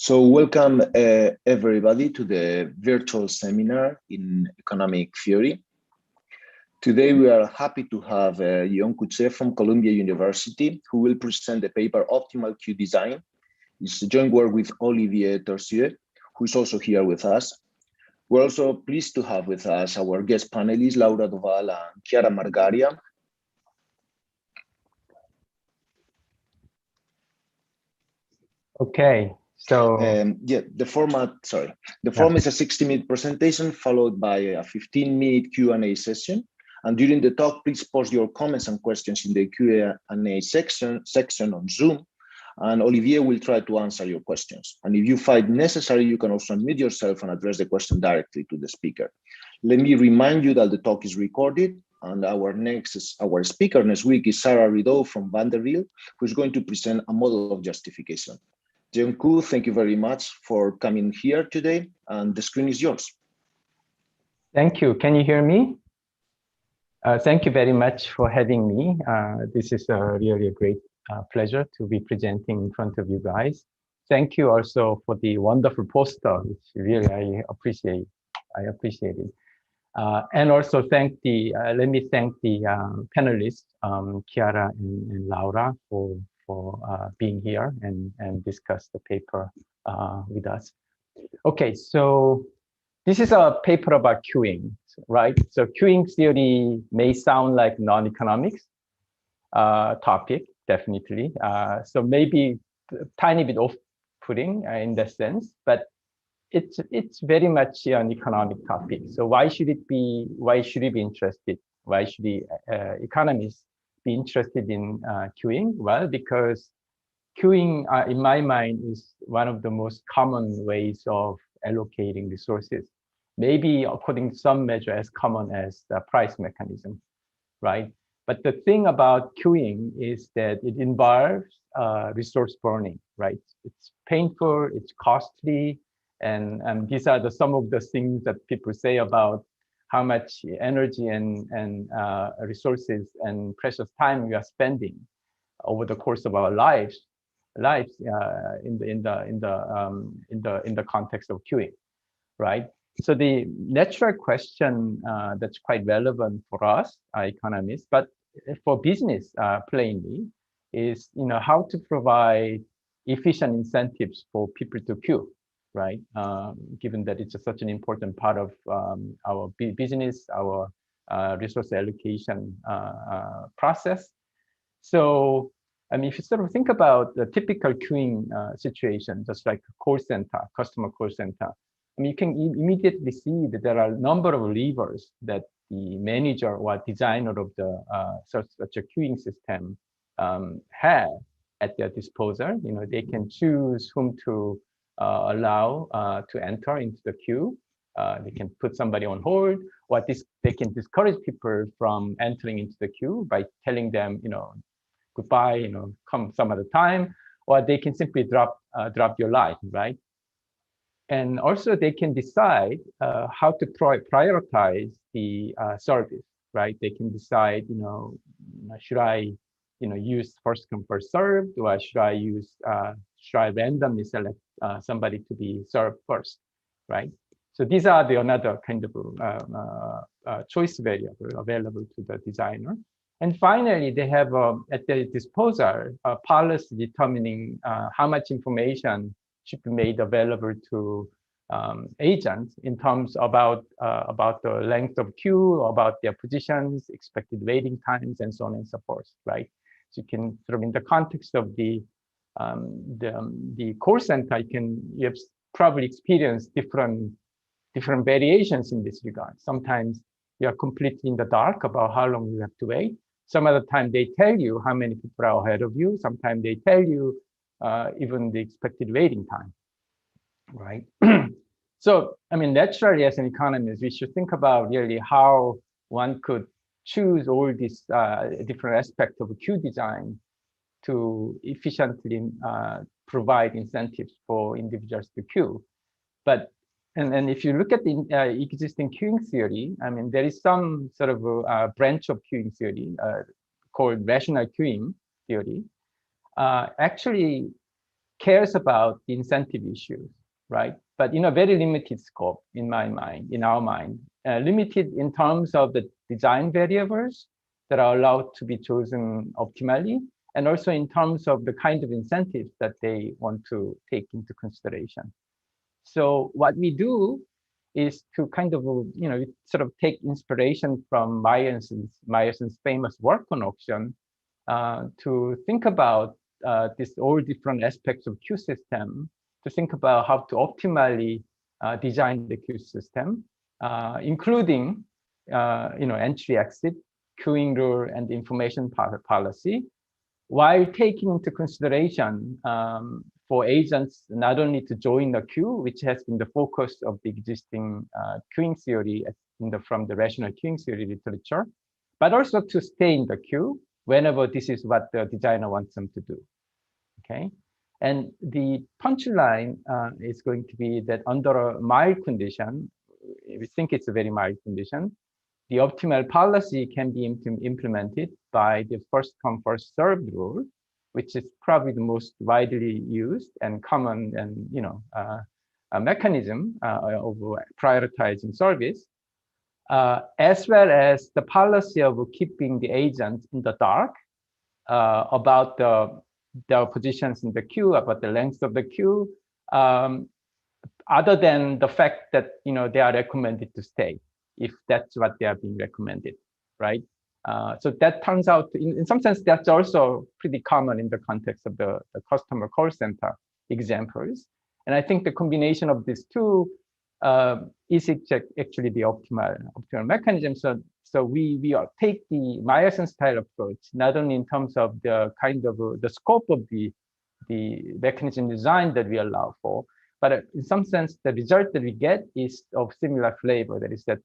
So welcome everybody to the virtual seminar in economic theory. Today we are happy to have Yeon-Koo Che from Columbia University, who will present the paper Optimal Queue Design. It's a joint work with Olivier Tercieux, who is also here with us. We're also pleased to have with us our guest panelists, Laura Doval and Chiara Margaria. Okay. So yeah, the format is a 60-minute presentation followed by a 15-minute Q&A session. And during the talk, please post your comments and questions in the Q&A section on Zoom, and Olivier will try to answer your questions. And if you find necessary, you can also unmute yourself and address the question directly to the speaker. Let me remind you that the talk is recorded, and our speaker next week is Sarah Rideau from Vanderbilt, who's going to present a model of justification. Yeon-Koo, thank you very much for coming here today, and the screen is yours. Thank you. Can you hear me? Thank you very much for having me. This is really a great pleasure to be presenting in front of you guys. Thank you also for the wonderful poster, which really I appreciate. It. And also let me thank the panelists, Chiara and Laura, for being here and discuss the paper with us. Okay, so this is a paper about queuing, right? So queuing theory may sound like non-economics topic, definitely. So maybe a tiny bit off-putting in that sense, but it's very much an economic topic. So why should we be interested? Why should the economists be interested in queuing? Well, because queuing, in my mind, is one of the most common ways of allocating resources. Maybe according to some measure as common as the price mechanism, right? But the thing about queuing is that it involves resource burning, right? It's painful, it's costly, and these are some of the things that people say about how much energy and resources and precious time we are spending over the course of our lives in the context of queuing, right? So the natural question that's quite relevant for us economists, but for business plainly, is how to provide efficient incentives for people to queue, right? Given that it's such an important part of our business, our resource allocation process. So, I mean, if you sort of think about the typical queuing situation, just like a call center, customer call center, I mean, you can immediately see that there are a number of levers that the manager or designer of the such a queuing system have at their disposal. They can choose whom to allow to enter into the queue. They can put somebody on hold, or they can discourage people from entering into the queue by telling them, goodbye, come some other time, or they can simply drop your line, right? And also they can decide how to prioritize the service, right? They can decide, should I, use first come first served, or should I randomly select somebody to be served first, right? So these are the another kind of choice variable available to the designer. And finally, they have at their disposal a policy determining how much information should be made available to agents in terms about the length of queue, about their positions, expected waiting times, and so on and so forth, right? So you can sort of, in the context of the call center, you have probably experienced different variations in this regard. Sometimes you are completely in the dark about how long you have to wait. Some other time they tell you how many people are ahead of you. Sometimes they tell you even the expected waiting time, right? So, I mean, naturally, as an economist, we should think about really how one could choose all these different aspects of a queue design to efficiently provide incentives for individuals to queue. But and if you look at the existing queuing theory, I mean, there is some sort of a branch of queuing theory called rational queuing theory. Actually, cares about the incentive issues, right? But in a very limited scope, in my mind, in our mind, limited in terms of the design variables that are allowed to be chosen optimally, and also in terms of the kind of incentives that they want to take into consideration. So what we do is to kind of, sort of take inspiration from Meyerson's famous work on auction to think about all different aspects of queue system, to think about how to optimally design the queue system, including, entry exit, queuing rule, and information policy, while taking into consideration for agents not only to join the queue, which has been the focus of the existing queuing theory from the rational queuing theory literature, but also to stay in the queue whenever this is what the designer wants them to do. Okay, and the punchline is going to be that under a mild condition, we think it's a very mild condition, the optimal policy can be implemented by the first come, first served rule, which is probably the most widely used and common and a mechanism of prioritizing service, as well as the policy of keeping the agent in the dark about their positions in the queue, about the length of the queue, other than the fact that they are recommended to stay, if that's what they are being recommended, right? So that turns out, in some sense, that's also pretty common in the context of the customer call center examples. And I think the combination of these two is actually the optimal mechanism. So we take the Meyerson style approach, not only in terms of the kind of the scope of the mechanism design that we allow for, but in some sense, the result that we get is of similar flavor. That is that,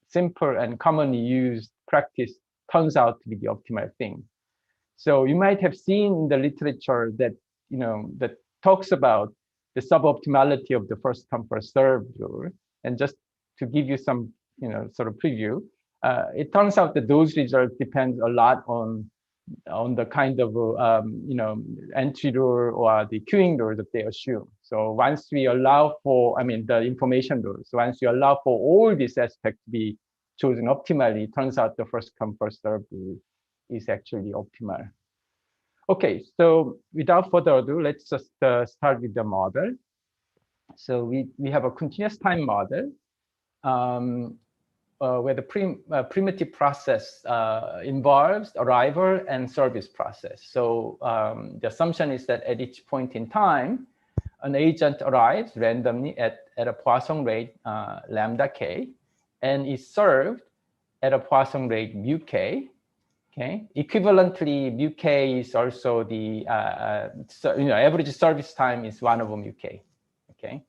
simple and commonly used practice turns out to be the optimal thing. So you might have seen in the literature that, that talks about the suboptimality of the first come, first served rule. And just to give you some, sort of preview, it turns out that those results depend a lot on the kind of entry rule or the queuing rule that they assume. So once we allow for, the information rules, so once you allow for all these aspects to be chosen optimally, it turns out the first come, first served rule is actually optimal. Okay, so without further ado, let's just start with the model. So we have a continuous time model where the primitive process involves arrival and service process. So the assumption is that at each point in time, an agent arrives randomly at a Poisson rate lambda k, and is served at a Poisson rate mu k. Okay. Equivalently, mu k is also the average service time is 1 over mu k. Okay.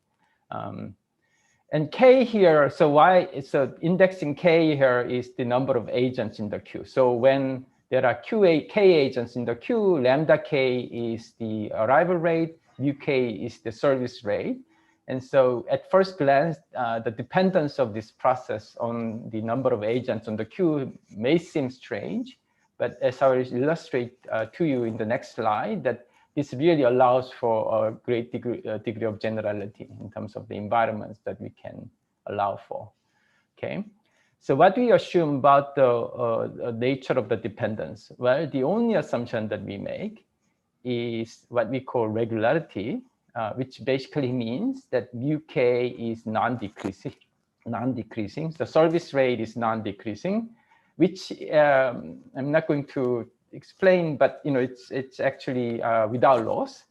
And k here, so indexing k here is the number of agents in the queue. So when there are k agents in the queue, lambda k is the arrival rate, mu k is the service rate. And so at first glance, the dependence of this process on the number of agents on the queue may seem strange, but as I will illustrate to you in the next slide, that this really allows for a great degree of generality in terms of the environments that we can allow for. Okay, so what we assume about the nature of the dependence? Well, the only assumption that we make is what we call regularity, which basically means that mu k is non-decreasing. The service rate is non-decreasing, which I'm not going to explain, but it's actually without loss,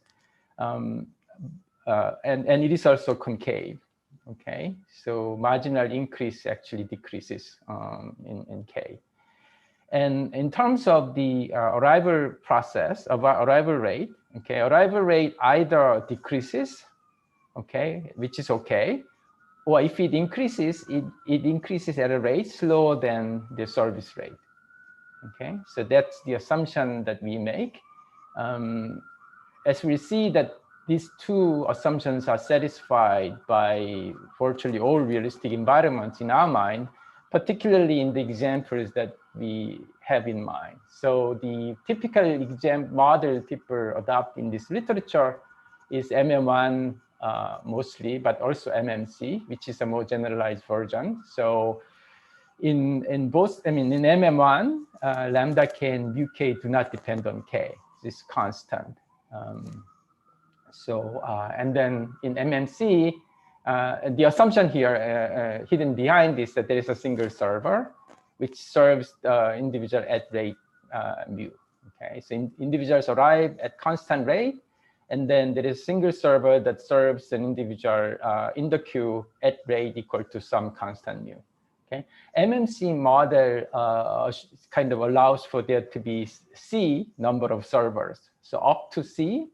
and it is also concave. Okay, so marginal increase actually decreases in k. And in terms of the arrival process, arrival rate, okay, arrival rate either decreases, okay, which is okay, or if it increases, it increases at a rate slower than the service rate. Okay, so that's the assumption that we make. As we see that these two assumptions are satisfied by virtually all realistic environments in our mind, particularly in the examples that we have in mind. So the typical model people adopt in this literature is MM1 mostly, but also MMC, which is a more generalized version. So in both, I mean, in MM1, lambda k and mu k do not depend on k. It's constant. And then in MMC, the assumption here hidden behind is that there is a single server which serves the individual at rate mu. Okay, so individuals arrive at constant rate, and then there is a single server that serves an individual in the queue at rate equal to some constant mu. Okay, MMC model kind of allows for there to be C number of servers. So up to C,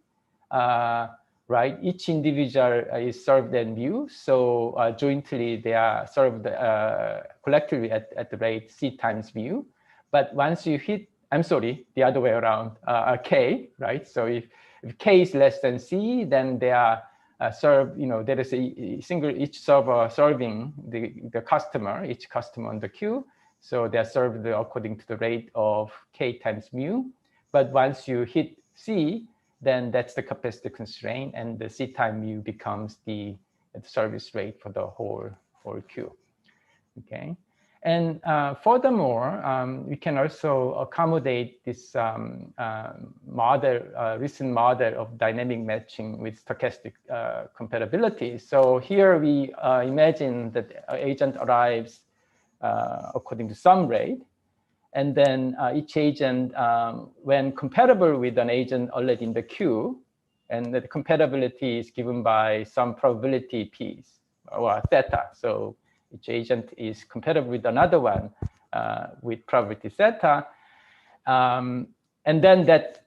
right? Each individual is served at mu. So jointly they are served collectively at the rate C times mu. But once you hit, I'm sorry, the other way around, K, right? So if K is less than C, then they are served, there is a single, each server serving the customer, each customer on the queue. So they are served according to the rate of K times mu. But once you hit C, then that's the capacity constraint, and the C time mu becomes the service rate for the whole queue. Okay. And furthermore, we can also accommodate this recent model of dynamic matching with stochastic compatibility. So here we imagine that an agent arrives according to some rate, and then each agent, when compatible with an agent already in the queue, and the compatibility is given by some probability piece or theta. So each agent is compatible with another one with probability theta. And then that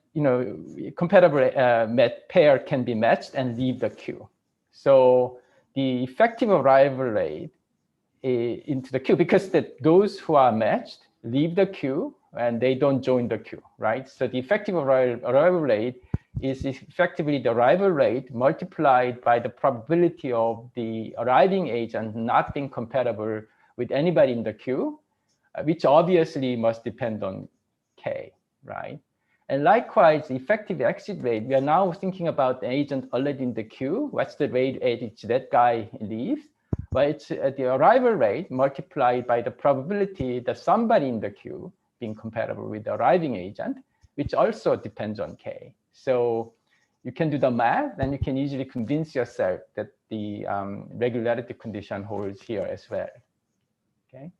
compatible pair can be matched and leave the queue. So the effective arrival rate into the queue, because those who are matched leave the queue and they don't join the queue, right? So the effective arrival rate is effectively the arrival rate multiplied by the probability of the arriving agent not being compatible with anybody in the queue, which obviously must depend on K, right? And likewise, the effective exit rate, we are now thinking about the agent already in the queue. What's the rate at which that guy leaves? Well, it's the arrival rate multiplied by the probability that somebody in the queue being compatible with the arriving agent, which also depends on K. So you can do the math, and you can easily convince yourself that the regularity condition holds here as well. Okay.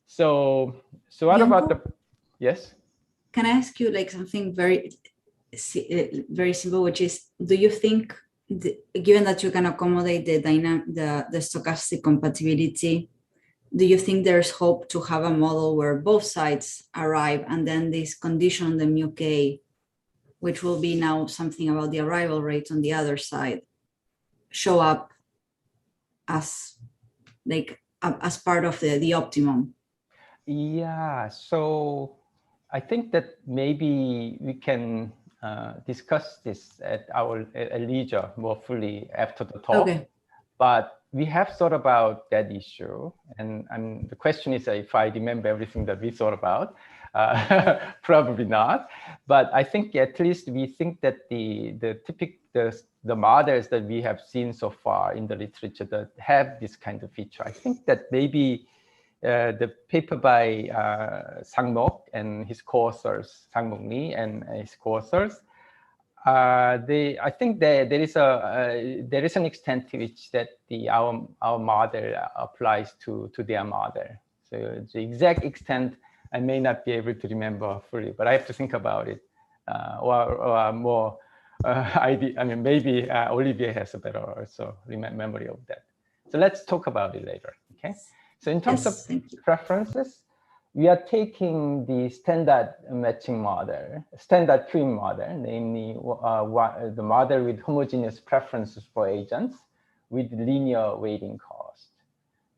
So what about the, yes? Can I ask you like something very simple, which is, do you think, given that you can accommodate the stochastic compatibility, do you think there's hope to have a model where both sides arrive and then this condition on the mu k, which will be now something about the arrival rate on the other side, show up as like as part of the optimum? Yeah, so I think that maybe we can discuss this at leisure more fully after the talk. Okay. But we have thought about that issue, and the question is if I remember everything that we thought about. Probably not, but I think at least we think that the models that we have seen so far in the literature that have this kind of feature, I think that maybe the paper by Sang-Mok and his co-authors, Sang-Mok Lee and his co-authors, I think there is an extent to which that our model applies to their model. So the exact extent I may not be able to remember fully, but I have to think about it, or more idea. I mean, maybe Olivier has a better also memory of that. So let's talk about it later. Okay. So in terms of preferences, we are taking the standard matching model, standard queuing model, namely the model with homogeneous preferences for agents with linear weighting cost.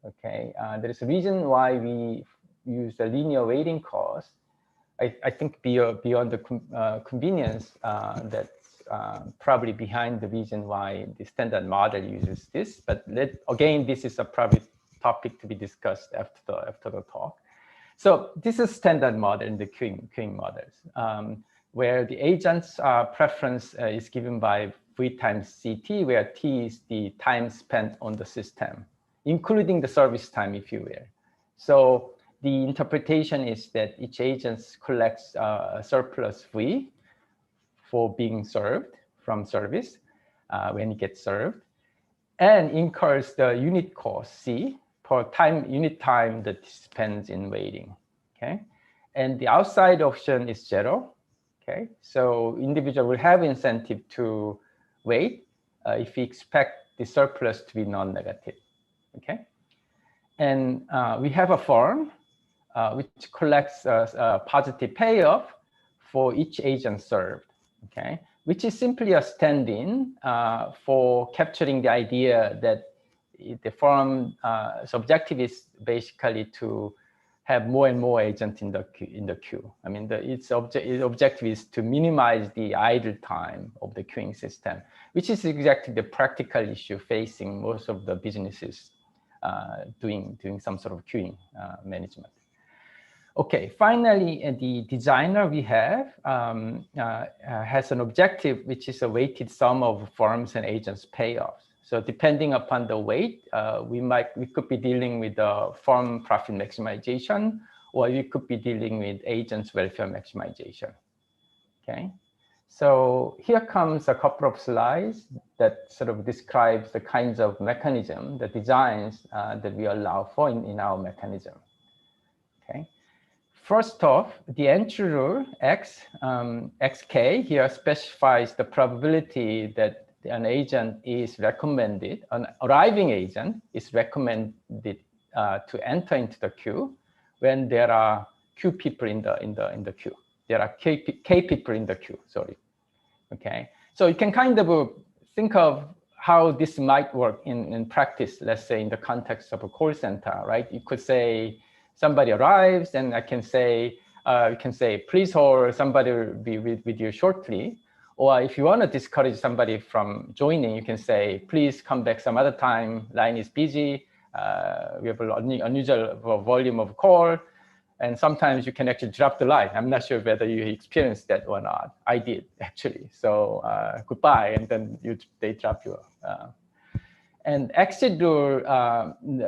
Okay, there is a reason why we use the linear weighting cost. I think beyond the convenience, that's probably behind the reason why the standard model uses this. But again, this is a private topic to be discussed after the talk. So this is standard model in the queuing models, where the agent's preference is given by V times CT, where T is the time spent on the system, including the service time, if you will. So the interpretation is that each agent collects a surplus V for being served from service when it gets served, and incurs the unit cost C per unit time that spends in waiting. Okay, and the outside option is 0. Okay, so individual will have incentive to wait if we expect the surplus to be non-negative. Okay, and we have a firm which collects a positive payoff for each agent served. Okay, which is simply a stand-in for capturing the idea that the firm's objective is basically to have more and more agents in the queue. I mean, its objective is to minimize the idle time of the queuing system, which is exactly the practical issue facing most of the businesses doing some sort of queuing management. Okay, finally, the designer we have has an objective, which is a weighted sum of firms and agents payoffs. So depending upon the weight, we could be dealing with the firm profit maximization, or we could be dealing with agents welfare maximization. Okay, so here comes a couple of slides that sort of describes the kinds of mechanism, the designs that we allow for in our mechanism. Okay. First off, the entry rule xk here specifies the probability that an agent is recommended, an arriving agent is recommended to enter into the queue when there are q people in the queue. There are k people in the queue. Sorry. Okay. So you can kind of think of how this might work in practice. Let's say in the context of a call center, right? You could say somebody arrives, and I can say, you can say, please hold, somebody will be with you shortly. Or if you want to discourage somebody from joining, you can say, please come back some other time, line is busy, we have an unusual volume of call, and sometimes you can actually drop the line. I'm not sure whether you experienced that or not. I did, actually. So goodbye, and then they drop you. And exit rule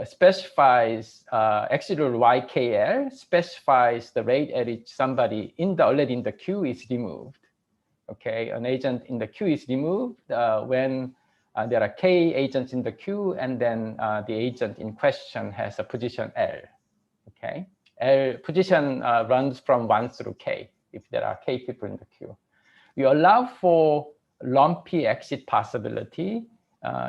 specifies, exit rule YKL specifies the rate at which somebody already in the queue is removed. Okay, an agent in the queue is removed when there are K agents in the queue, and then the agent in question has a position L. Okay, L position runs from 1 through K if there are K people in the queue. We allow for lumpy exit possibility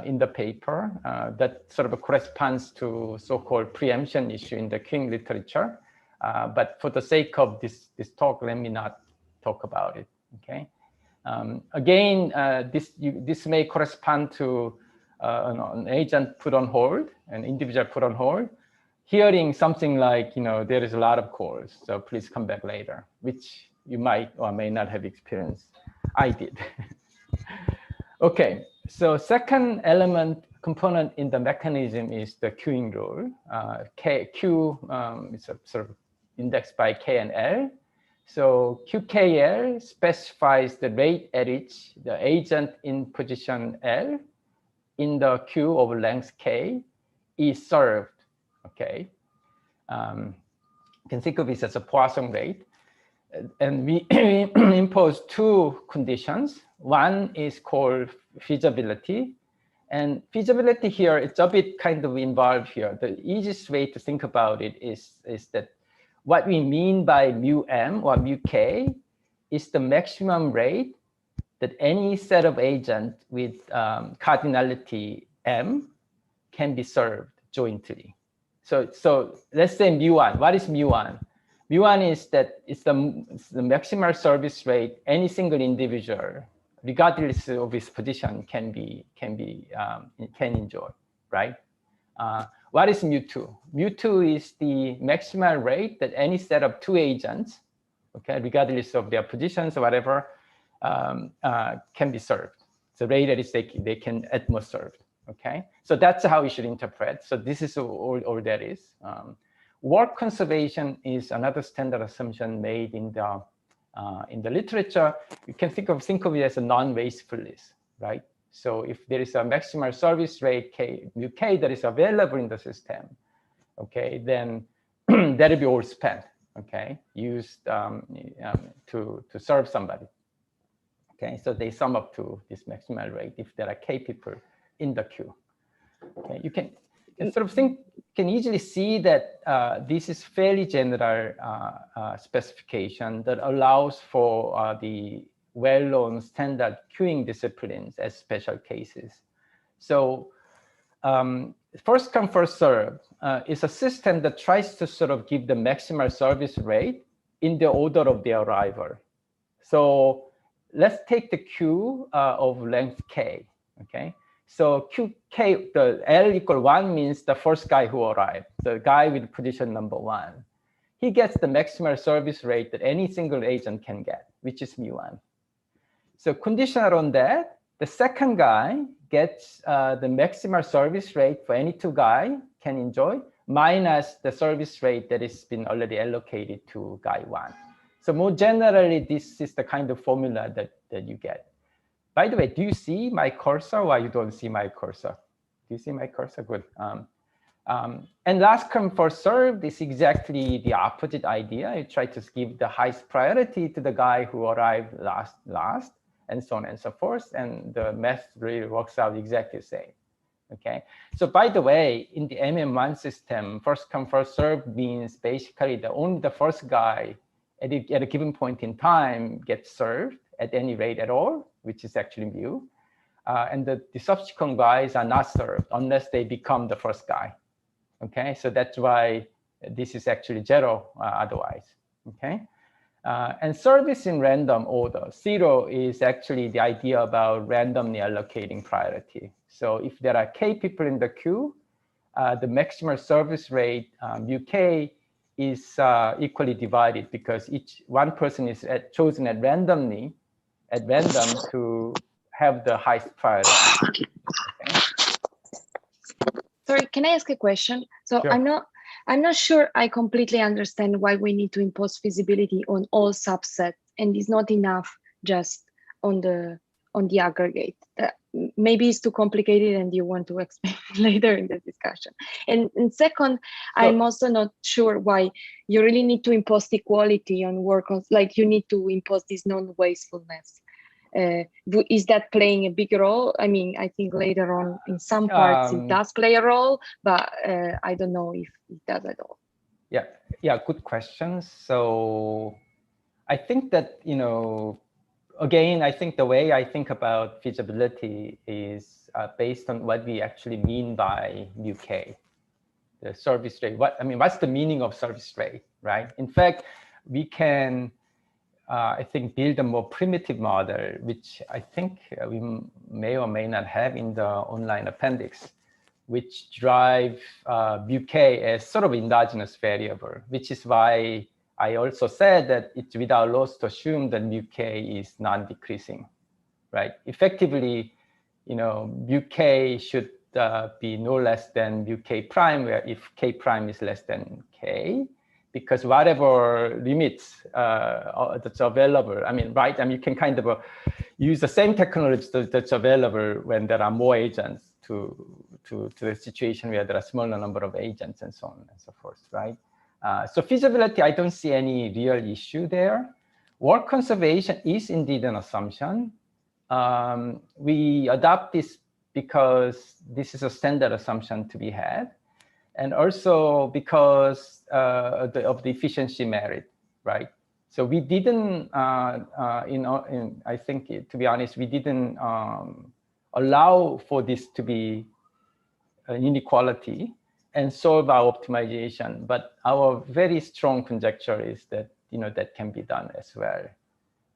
in the paper that sort of corresponds to so-called preemption issue in the queuing literature. But for the sake of this talk, let me not talk about it. Okay. Again, this may correspond to an agent put on hold, an individual put on hold, hearing something like, there is a lot of calls, so please come back later, which you might or may not have experienced. I did. Okay, so second component in the mechanism is the queuing rule. Q is sort of indexed by K and L. So QKL specifies the rate at which the agent in position L in the queue of length K is served. Okay, you can think of this as a Poisson rate. And we impose two conditions. One is called feasibility. And feasibility here, it's a bit kind of involved here. The easiest way to think about it is that what we mean by mu m or mu k is the maximum rate that any set of agents with cardinality m can be served jointly. So let's say mu1. What is mu1? mu1 is that it's the maximal service rate any single individual, regardless of his position, can enjoy, right? What is mu2? mu2 is the maximal rate that any set of two agents, okay, regardless of their positions or whatever, can be served. The rate at which they can at most served. Okay, so that's how you should interpret. So this is all that is. Work conservation is another standard assumption made in the literature. You can think of it as a non-wastefulness. right? So if there is a maximal service rate mu k that is available in the system, okay, then that will be all spent, okay, used to serve somebody. Okay, so they sum up to this maximal rate if there are k people in the queue. Okay, you can sort of can easily see that this is fairly general specification that allows for the well-known standard queuing disciplines as special cases. So first come, first serve is a system that tries to sort of give the maximal service rate in the order of their arrival. So let's take the queue of length k, okay? So qk, the L equal 1 means the first guy who arrived, the guy with position number 1. He gets the maximal service rate that any single agent can get, which is mu1. So conditional on that, the second guy gets the maximal service rate for any two guy can enjoy, minus the service rate that has been already allocated to guy 1. So more generally, this is the kind of formula that you get. By the way, do you see my cursor or you don't see my cursor? Do you see my cursor? Good. And last come, first served is exactly the opposite idea. You try to give the highest priority to the guy who arrived last, and so on and so forth. And the math really works out exactly the same. Okay. So by the way, in the MM1 system, first come, first served means basically only the first guy at a given point in time gets served at any rate at all, which is actually mu. And the subsequent guys are not served unless they become the first guy. Okay, so that's why this is actually 0 otherwise. Okay, and service in random order. 0 is actually the idea about randomly allocating priority. So if there are k people in the queue, the maximal service rate mu k is equally divided because one person is chosen at random to have the highest priority. Okay. Sorry, can I ask a question? So Sure. I'm not sure I completely understand why we need to impose feasibility on all subsets, and it's not enough just on the aggregate. Maybe it's too complicated and you want to explain later in the discussion. And second, I'm also not sure why you really need to impose equality on work, like you need to impose this non-wastefulness. Is that playing a big role? I mean, I think later on in some parts it does play a role, but I don't know if it does at all. Yeah, good question. So I think that, again, I think the way I think about feasibility is based on what we actually mean by mu k, the service rate. What's the meaning of service rate, right? In fact, we can, I think, build a more primitive model, which I think we may or may not have in the online appendix, which drive mu k as sort of endogenous variable, which is why I also said that it's without loss to assume that mu k is non-decreasing, right? Effectively, mu k should be no less than mu k prime, where if k prime is less than k, because whatever limits that's available, right? You can kind of use the same technology that's available when there are more agents to the situation where there are smaller number of agents and so on and so forth, right? So feasibility, I don't see any real issue there. Work conservation is indeed an assumption. We adopt this because this is a standard assumption to be had, and also because of the efficiency merit, right? So we didn't, I think, to be honest, we didn't allow for this to be an inequality and solve our optimization. But our very strong conjecture is that, that can be done as well.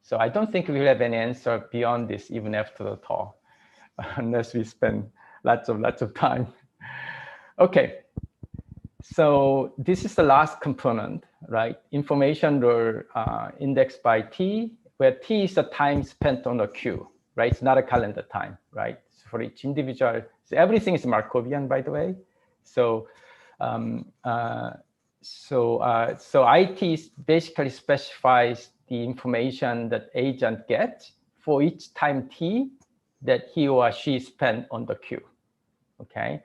So I don't think we'll have an answer beyond this even after the talk, unless we spend lots of time. Okay. So this is the last component, right? Information rule indexed by T, where T is the time spent on a queue, right? It's not a calendar time, right? So for each individual, so everything is Markovian, by the way. So IT basically specifies the information that agent gets for each time T that he or she spent on the queue. Okay,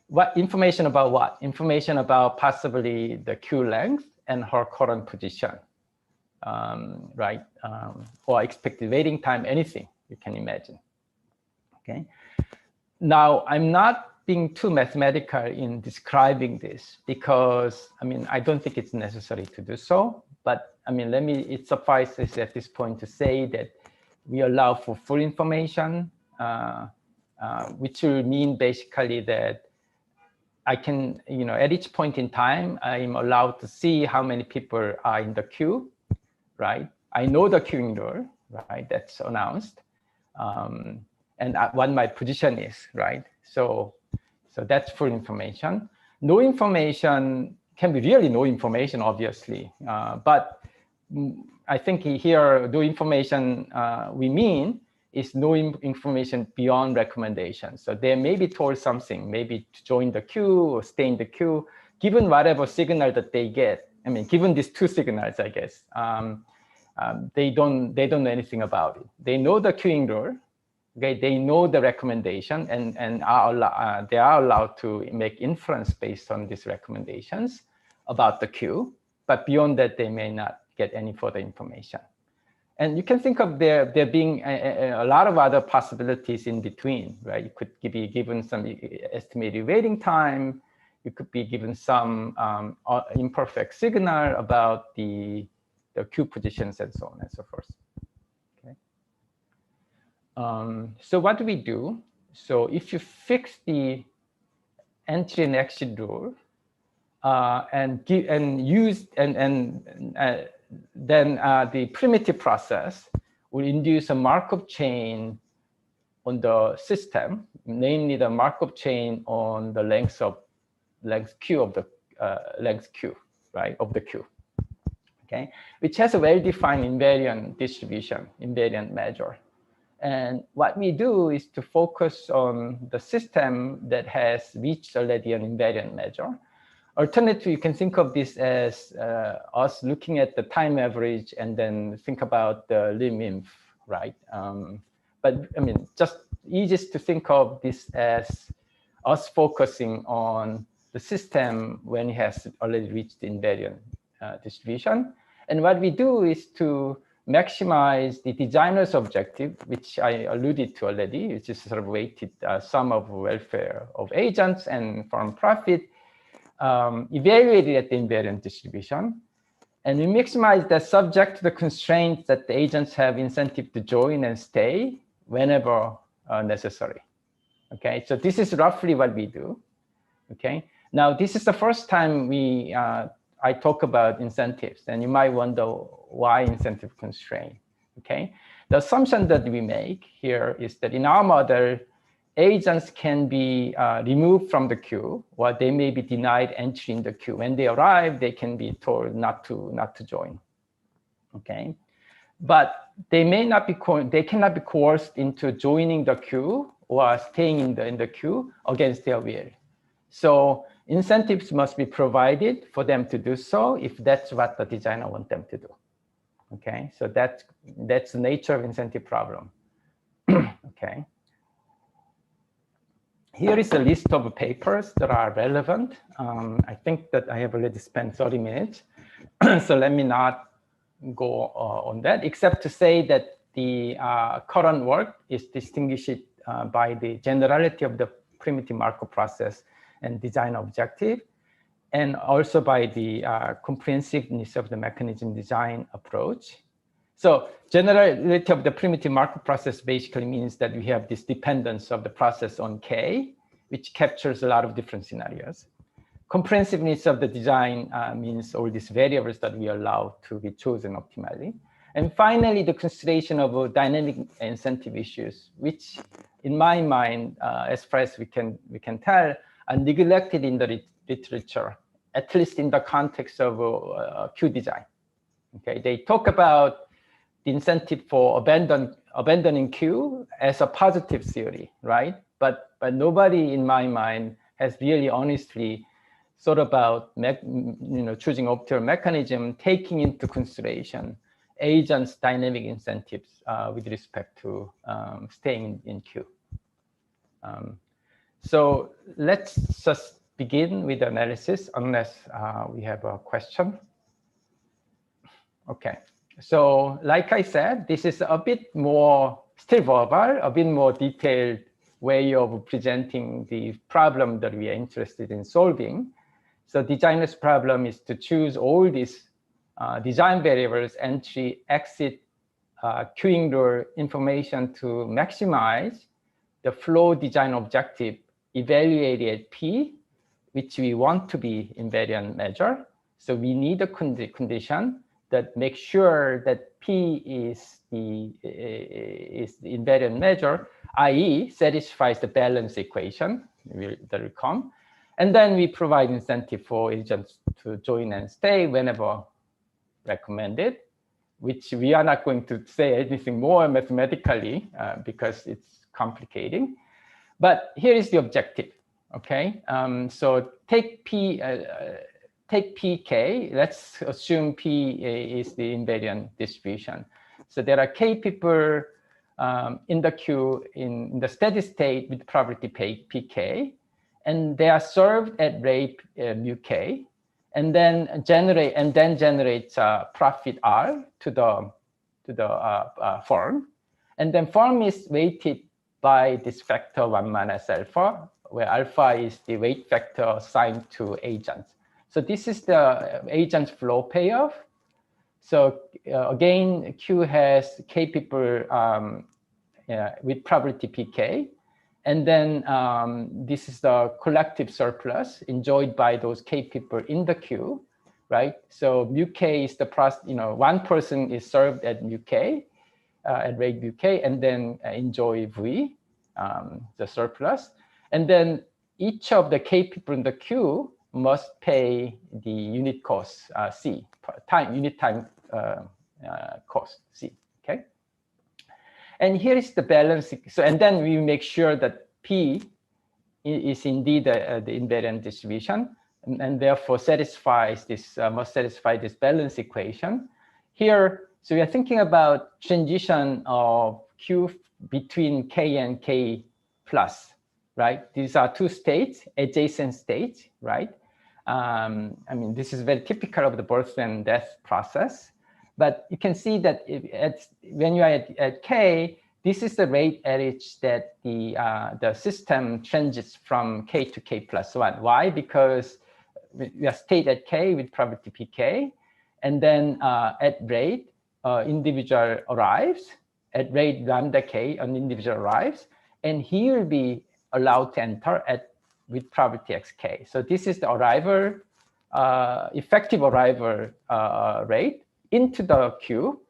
what information about what? Information about possibly the queue length and her current position, right? Or expected waiting time, anything you can imagine. Okay. Now, I'm not being too mathematical in describing this because, I mean, I don't think it's necessary to do so. But I mean, it suffices at this point to say that we allow for full information, which will mean basically that I can, at each point in time, I'm allowed to see how many people are in the queue, right? I know the queuing rule, right? That's announced. And what my position is, right? So that's full information. No information can be really no information, obviously. But I think here, no information we mean is no information beyond recommendations. So they may be told something, maybe to join the queue or stay in the queue, given whatever signal that they get. I mean, given these two signals, I guess, they don't know anything about it. They know the queuing rule. Okay, they know the recommendation and they are allowed to make inference based on these recommendations about the queue. But beyond that, they may not get any further information. And you can think of there being a lot of other possibilities in between, right? You could be given some estimated waiting time. You could be given some imperfect signal about the queue positions and so on and so forth. So what do we do? So if you fix the entry and exit rule then the primitive process will induce a Markov chain on the system, namely the Markov chain on the length Q of the length Q, right, of the queue. Okay, which has a well-defined invariant distribution, invariant measure. And what we do is to focus on the system that has reached already an invariant measure. Alternatively, you can think of this as us looking at the time average and then think about the lim-inf, right? But I mean, just easiest to think of this as us focusing on the system when it has already reached the invariant distribution. And what we do is to maximize the designer's objective, which I alluded to already, which is sort of weighted sum of welfare of agents and firm profit, evaluated at the invariant distribution. And we maximize that subject to the constraints that the agents have incentive to join and stay whenever necessary. Okay, so this is roughly what we do. Okay, now this is the first time I talk about incentives, and you might wonder why incentive constraint. Okay, the assumption that we make here is that in our model, agents can be removed from the queue, or they may be denied entry in the queue. When they arrive, they can be told not to join. Okay, but they may not be they cannot be coerced into joining the queue or staying in the queue against their will. So incentives must be provided for them to do so if that's what the designer wants them to do. Okay, so that's the nature of incentive problem. Okay. Here is a list of papers that are relevant. I think that I have already spent 30 minutes, so let me not go on that, except to say that the current work is distinguished by the generality of the primitive Markov process and design objective, and also by the comprehensiveness of the mechanism design approach. So generality of the primitive Markov process basically means that we have this dependence of the process on K, which captures a lot of different scenarios. Comprehensiveness of the design means all these variables that we allow to be chosen optimally. And finally, the consideration of dynamic incentive issues, which in my mind, as far as we can tell, are neglected in the literature, at least in the context of queue design. Okay, they talk about the incentive for abandoning queue as a positive theory, right? But nobody in my mind has really honestly thought about choosing optimal mechanism, taking into consideration agents' dynamic incentives with respect to staying in queue. So let's just begin with the analysis, unless we have a question. Okay, so like I said, this is a bit more still verbal, a bit more detailed way of presenting the problem that we are interested in solving. So designer's problem is to choose all these design variables, entry, exit, queuing rule information to maximize the flow design objective evaluated at P, which we want to be invariant measure. So we need a condition that makes sure that P is the invariant measure, i.e. satisfies the balance equation that will come. And then we provide incentive for agents to join and stay whenever recommended, which we are not going to say anything more mathematically because it's complicating. But here is the objective, okay? So take pk, let's assume p is the invariant distribution. So there are k people in the queue in the steady state with probability pk, and they are served at rate mu k, and then generates profit r to the firm, and then firm is weighted by this factor 1 minus alpha, where alpha is the weight factor assigned to agents. So this is the agent flow payoff. So again, Q has k people with probability pk, and then this is the collective surplus enjoyed by those k people in the queue, right? So mu k is the process, one person is served at mu k, at rate mu k, and then enjoy v, the surplus, and then each of the k people in the queue must pay the unit cost C, unit time cost C, okay? And here is the balance. So, and then we make sure that P is indeed the invariant distribution, and therefore satisfies this, must satisfy this balance equation. Here, so we are thinking about transition of Q between K and K plus, right? These are two states, adjacent states, right? I mean, this is very typical of the birth and death process, but you can see that when you are at K, this is the rate at which that the system transits from K to K plus 1. Why? Because we are state at K with probability pk, and then at rate, individual arrives. At rate lambda k, an individual arrives, and he will be allowed to enter with probability xk. So this is the arrival, effective arrival rate into the queue.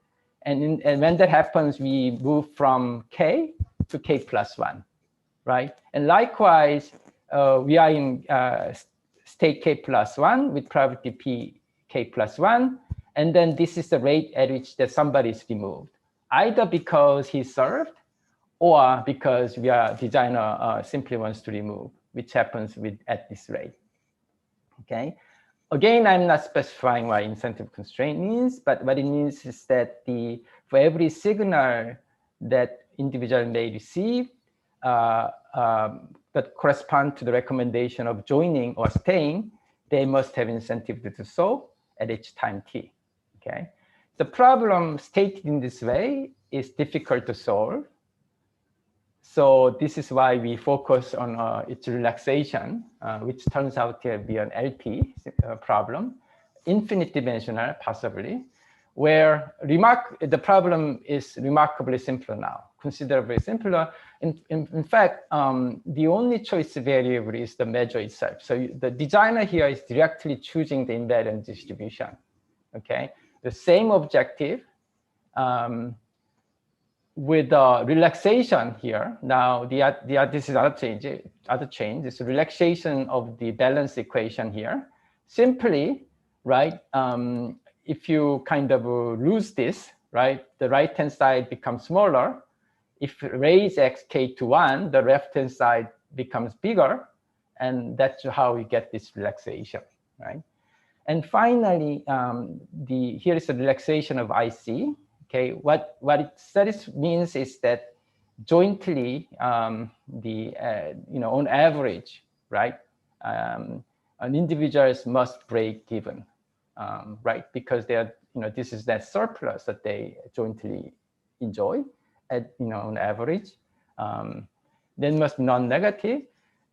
And when that happens, we move from k to k plus 1, right? And likewise, we are in state k plus 1 with probability p k plus 1. And then this is the rate at which that somebody is removed, either because he's served or because designer simply wants to remove, which happens at this rate. Okay. Again, I'm not specifying what incentive constraint means, but what it means is that for every signal that individual may receive that correspond to the recommendation of joining or staying, they must have incentive to do so at each time t. Okay. The problem stated in this way is difficult to solve. So this is why we focus on its relaxation, which turns out to be an LP problem, infinite dimensional possibly, where the problem is remarkably simpler now, considerably simpler. In fact, the only choice variable is the measure itself. So the designer here is directly choosing the invariant distribution. Okay, the same objective. With relaxation here, now this is other change. This relaxation of the balance equation here. Simply, right? If you kind of lose this, right, the right-hand side becomes smaller. If you raise xk to 1, the left-hand side becomes bigger, and that's how we get this relaxation, right? And finally, here is a relaxation of IC. Okay, what it means is that jointly, on average, right, an individuals must break even, right, because they are, this is that surplus that they jointly enjoy at, on average. Then must be non-negative.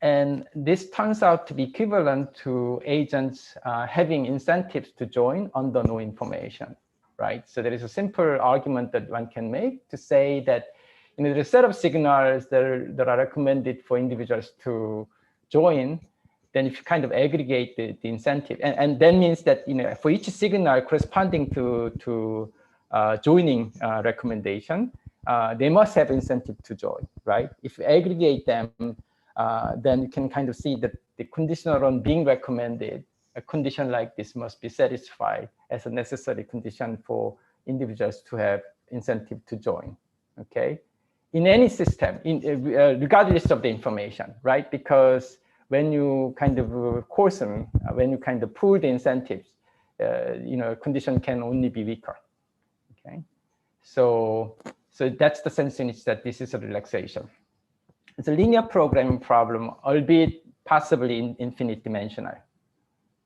And this turns out to be equivalent to agents having incentives to join under no information, right? So there is a simple argument that one can make to say that, there are a set of signals that are recommended for individuals to join. Then if you kind of aggregate the incentive, and that means that, for each signal corresponding to joining recommendation, they must have incentive to join, right? If you aggregate them, then you can kind of see that the conditional on being recommended, a condition like this must be satisfied as a necessary condition for individuals to have incentive to join, okay? In any system, regardless of the information, right? Because when you kind of coarsen, when you kind of pull the incentives, condition can only be weaker, okay? So that's the sense in which that this is a relaxation. It's a linear programming problem, albeit possibly infinite dimensional,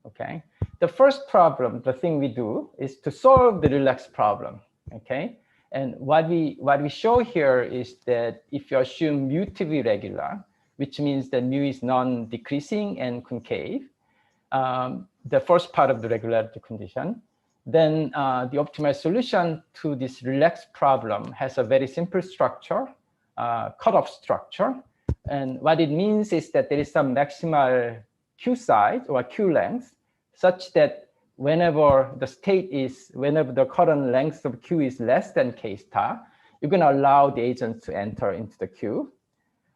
okay? The first problem, the thing we do is to solve the relaxed problem, okay? And what we show here is that if you assume mu to be regular, which means that mu is non-decreasing and concave, the first part of the regularity condition, then the optimal solution to this relaxed problem has a very simple structure, cutoff structure. And what it means is that there is some maximal Q size or Q length such that whenever the current length of Q is less than K star, you're going to allow the agent to enter into the Q.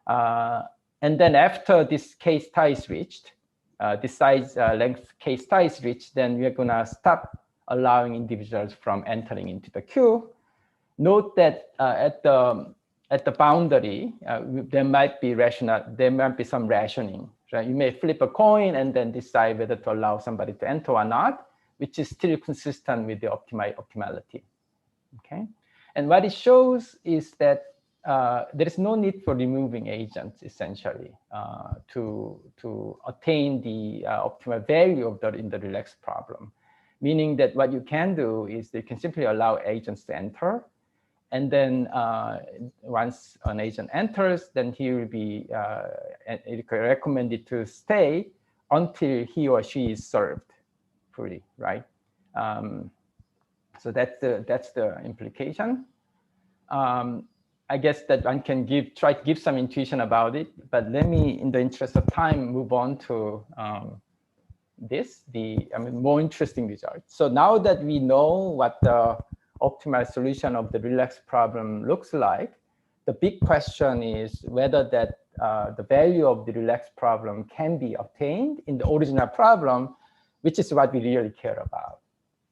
And then after this K star is reached, this size length K star is reached, then we're going to stop allowing individuals from entering into the Q. Note that at the boundary, there might be some rationing. Right? You may flip a coin and then decide whether to allow somebody to enter or not, which is still consistent with the optimality. Okay, and what it shows is that there is no need for removing agents essentially to attain the optimal value in the relaxed problem. Meaning that what you can do is you can simply allow agents to enter. And then once an agent enters, then he will be recommended to stay until he or she is served fully, right? So that's the implication. I guess that one can try to give some intuition about it, but let me, in the interest of time, move on to more interesting results. So now that we know what the optimal solution of the relaxed problem looks like, the big question is whether that the value of the relaxed problem can be obtained in the original problem, which is what we really care about,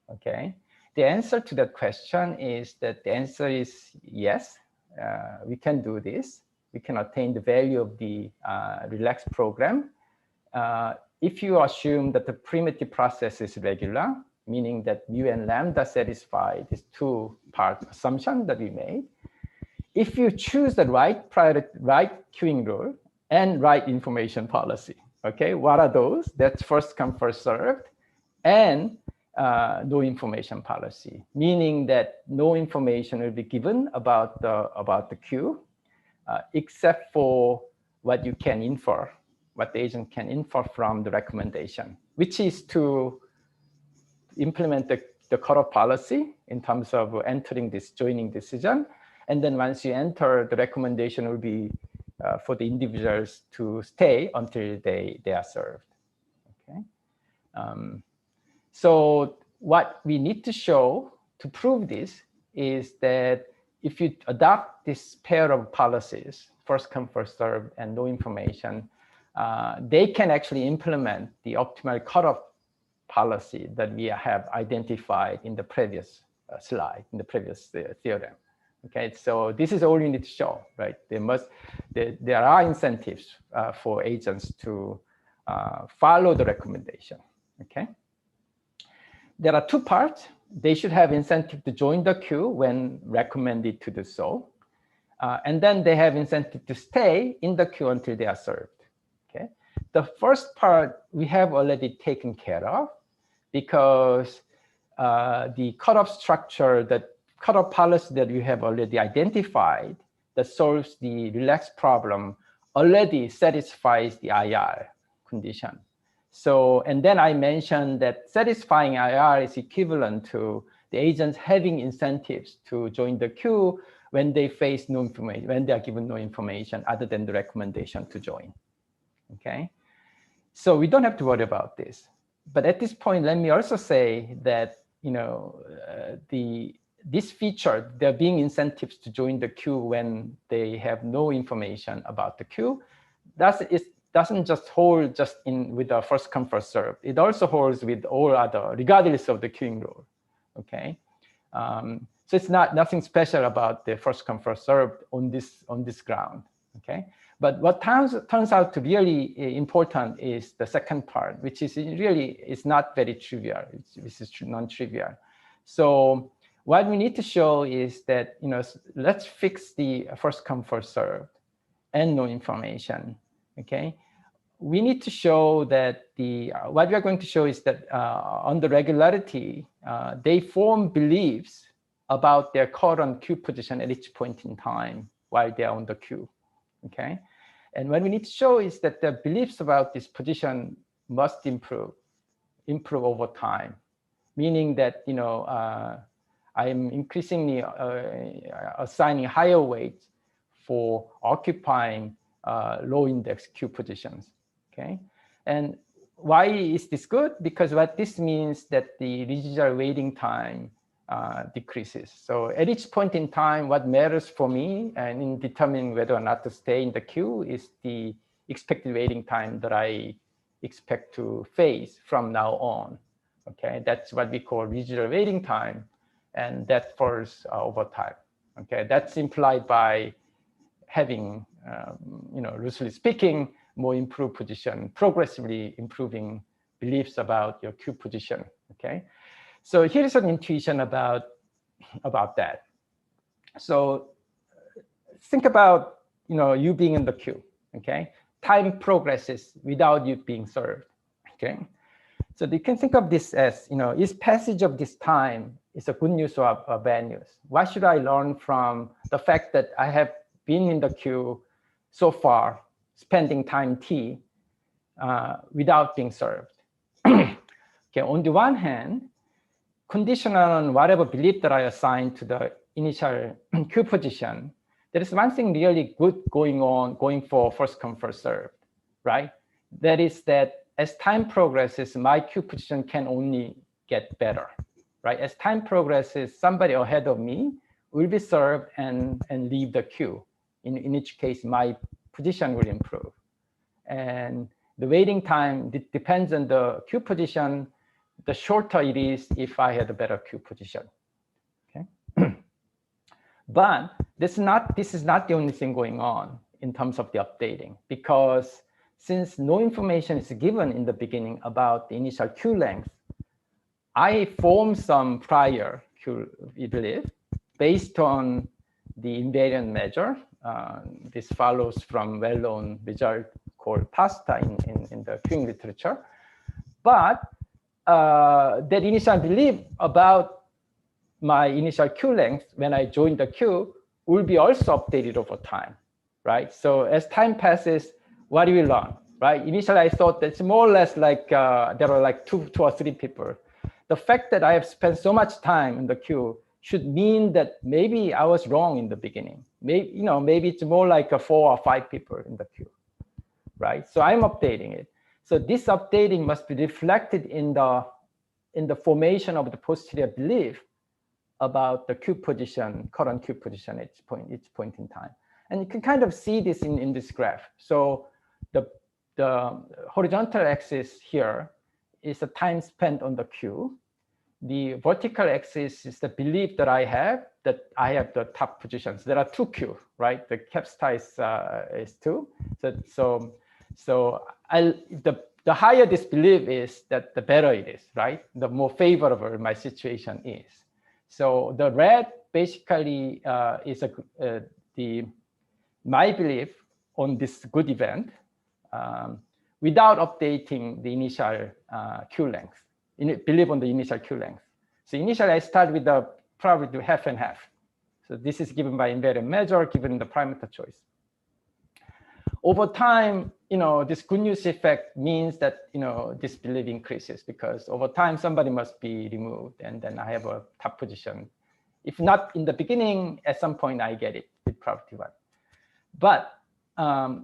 okay? The answer to that question is that the answer is yes, we can do this. We can obtain the value of the relaxed program. If you assume that the primitive process is regular, meaning that mu and lambda satisfy these two-part assumption that we made. If you choose the right queuing rule and right information policy, okay, what are those? That's first come, first served, and no information policy, meaning that no information will be given about the queue, except for what you can infer, what the agent can infer from the recommendation, which is to implement the cutoff policy in terms of entering this joining decision. And then once you enter, the recommendation will be for the individuals to stay until they are served. Okay. So what we need to show to prove this is that if you adopt this pair of policies, first come, first served, and no information, they can actually implement the optimal cutoff policy that we have identified in the previous slide, in the previous theorem. Okay, so this is all you need to show, right? There are incentives for agents to follow the recommendation. Okay, there are two parts. They should have incentive to join the queue when recommended to do so. And then they have incentive to stay in the queue until they are served. Okay. The first part we have already taken care of because the cutoff structure, the cutoff policy that we have already identified that solves the relaxed problem already satisfies the IR condition. So, and then I mentioned that satisfying IR is equivalent to the agents having incentives to join the queue when they face no information, when they are given no information other than the recommendation to join. Okay, so we don't have to worry about this. But at this point, let me also say that this feature, there being incentives to join the queue when they have no information about the queue, doesn't just hold just in with the first come first serve. It also holds with all other, regardless of the queuing rule. Okay, so it's nothing special about the first come first serve on this ground. Okay, but what turns out to be really important is the second part, which is really is not very trivial. This is non-trivial. So what we need to show is that let's fix the first come first serve and no information. Okay, we need to show that what we are going to show is that on the regularity, they form beliefs about their current queue position at each point in time while they are on the queue. Okay, and what we need to show is that the beliefs about this position must improve over time, meaning that I am increasingly assigning higher weights for occupying low index queue positions. Okay, and why is this good? Because what this means that the residual waiting time decreases. So at each point in time, what matters for me and in determining whether or not to stay in the queue is the expected waiting time that I expect to face from now on. Okay, that's what we call residual waiting time, and that falls over time. Okay, that's implied by having, loosely speaking, more improved position, progressively improving beliefs about your queue position. Okay, so here's an intuition about that. So think about you being in the queue. Okay, time progresses without you being served. Okay, so you can think of this as is passage of this time is a good news or a bad news? What should I learn from the fact that I have been in the queue so far, spending time t without being served? Okay, on the one hand, conditional on whatever belief that I assign to the initial queue position, there is one thing really good going for first come first served, right? That is that as time progresses, my queue position can only get better, right? As time progresses, somebody ahead of me will be served and leave the queue. In each case, my position will improve. And the waiting time depends on the queue position. The shorter it is if I had a better queue position. Okay. But this is not the only thing going on in terms of the updating, because since no information is given in the beginning about the initial queue length, I form some prior queue belief based on the invariant measure. This follows from well-known result called PASTA in the queuing literature. But that initial belief about my initial queue length when I join the queue will be also updated over time, right? So as time passes, what do we learn, right? Initially, I thought that it's more or less like there are like two or three people. The fact that I have spent so much time in the queue should mean that maybe I was wrong in the beginning. Maybe it's more like 4 or 5 people in the queue, right? So I'm updating it. So this updating must be reflected in the formation of the posterior belief about the queue position, current queue position at each point in time. And you can kind of see this in this graph. So the horizontal axis here is the time spent on the queue. The vertical axis is the belief that I have the top positions. There are 2 queues, right? The capstar is 2. So the the higher this belief is, that the better it is, right? The more favorable my situation is. So the red basically is my belief on this good event without updating the initial Q length, belief on the initial Q length. So initially I start with the probability half and half. So this is given by invariant measure given the parameter choice. Over time, this good news effect means that, this belief increases because over time somebody must be removed and then I have a top position. If not in the beginning, at some point I get it with probability 1. But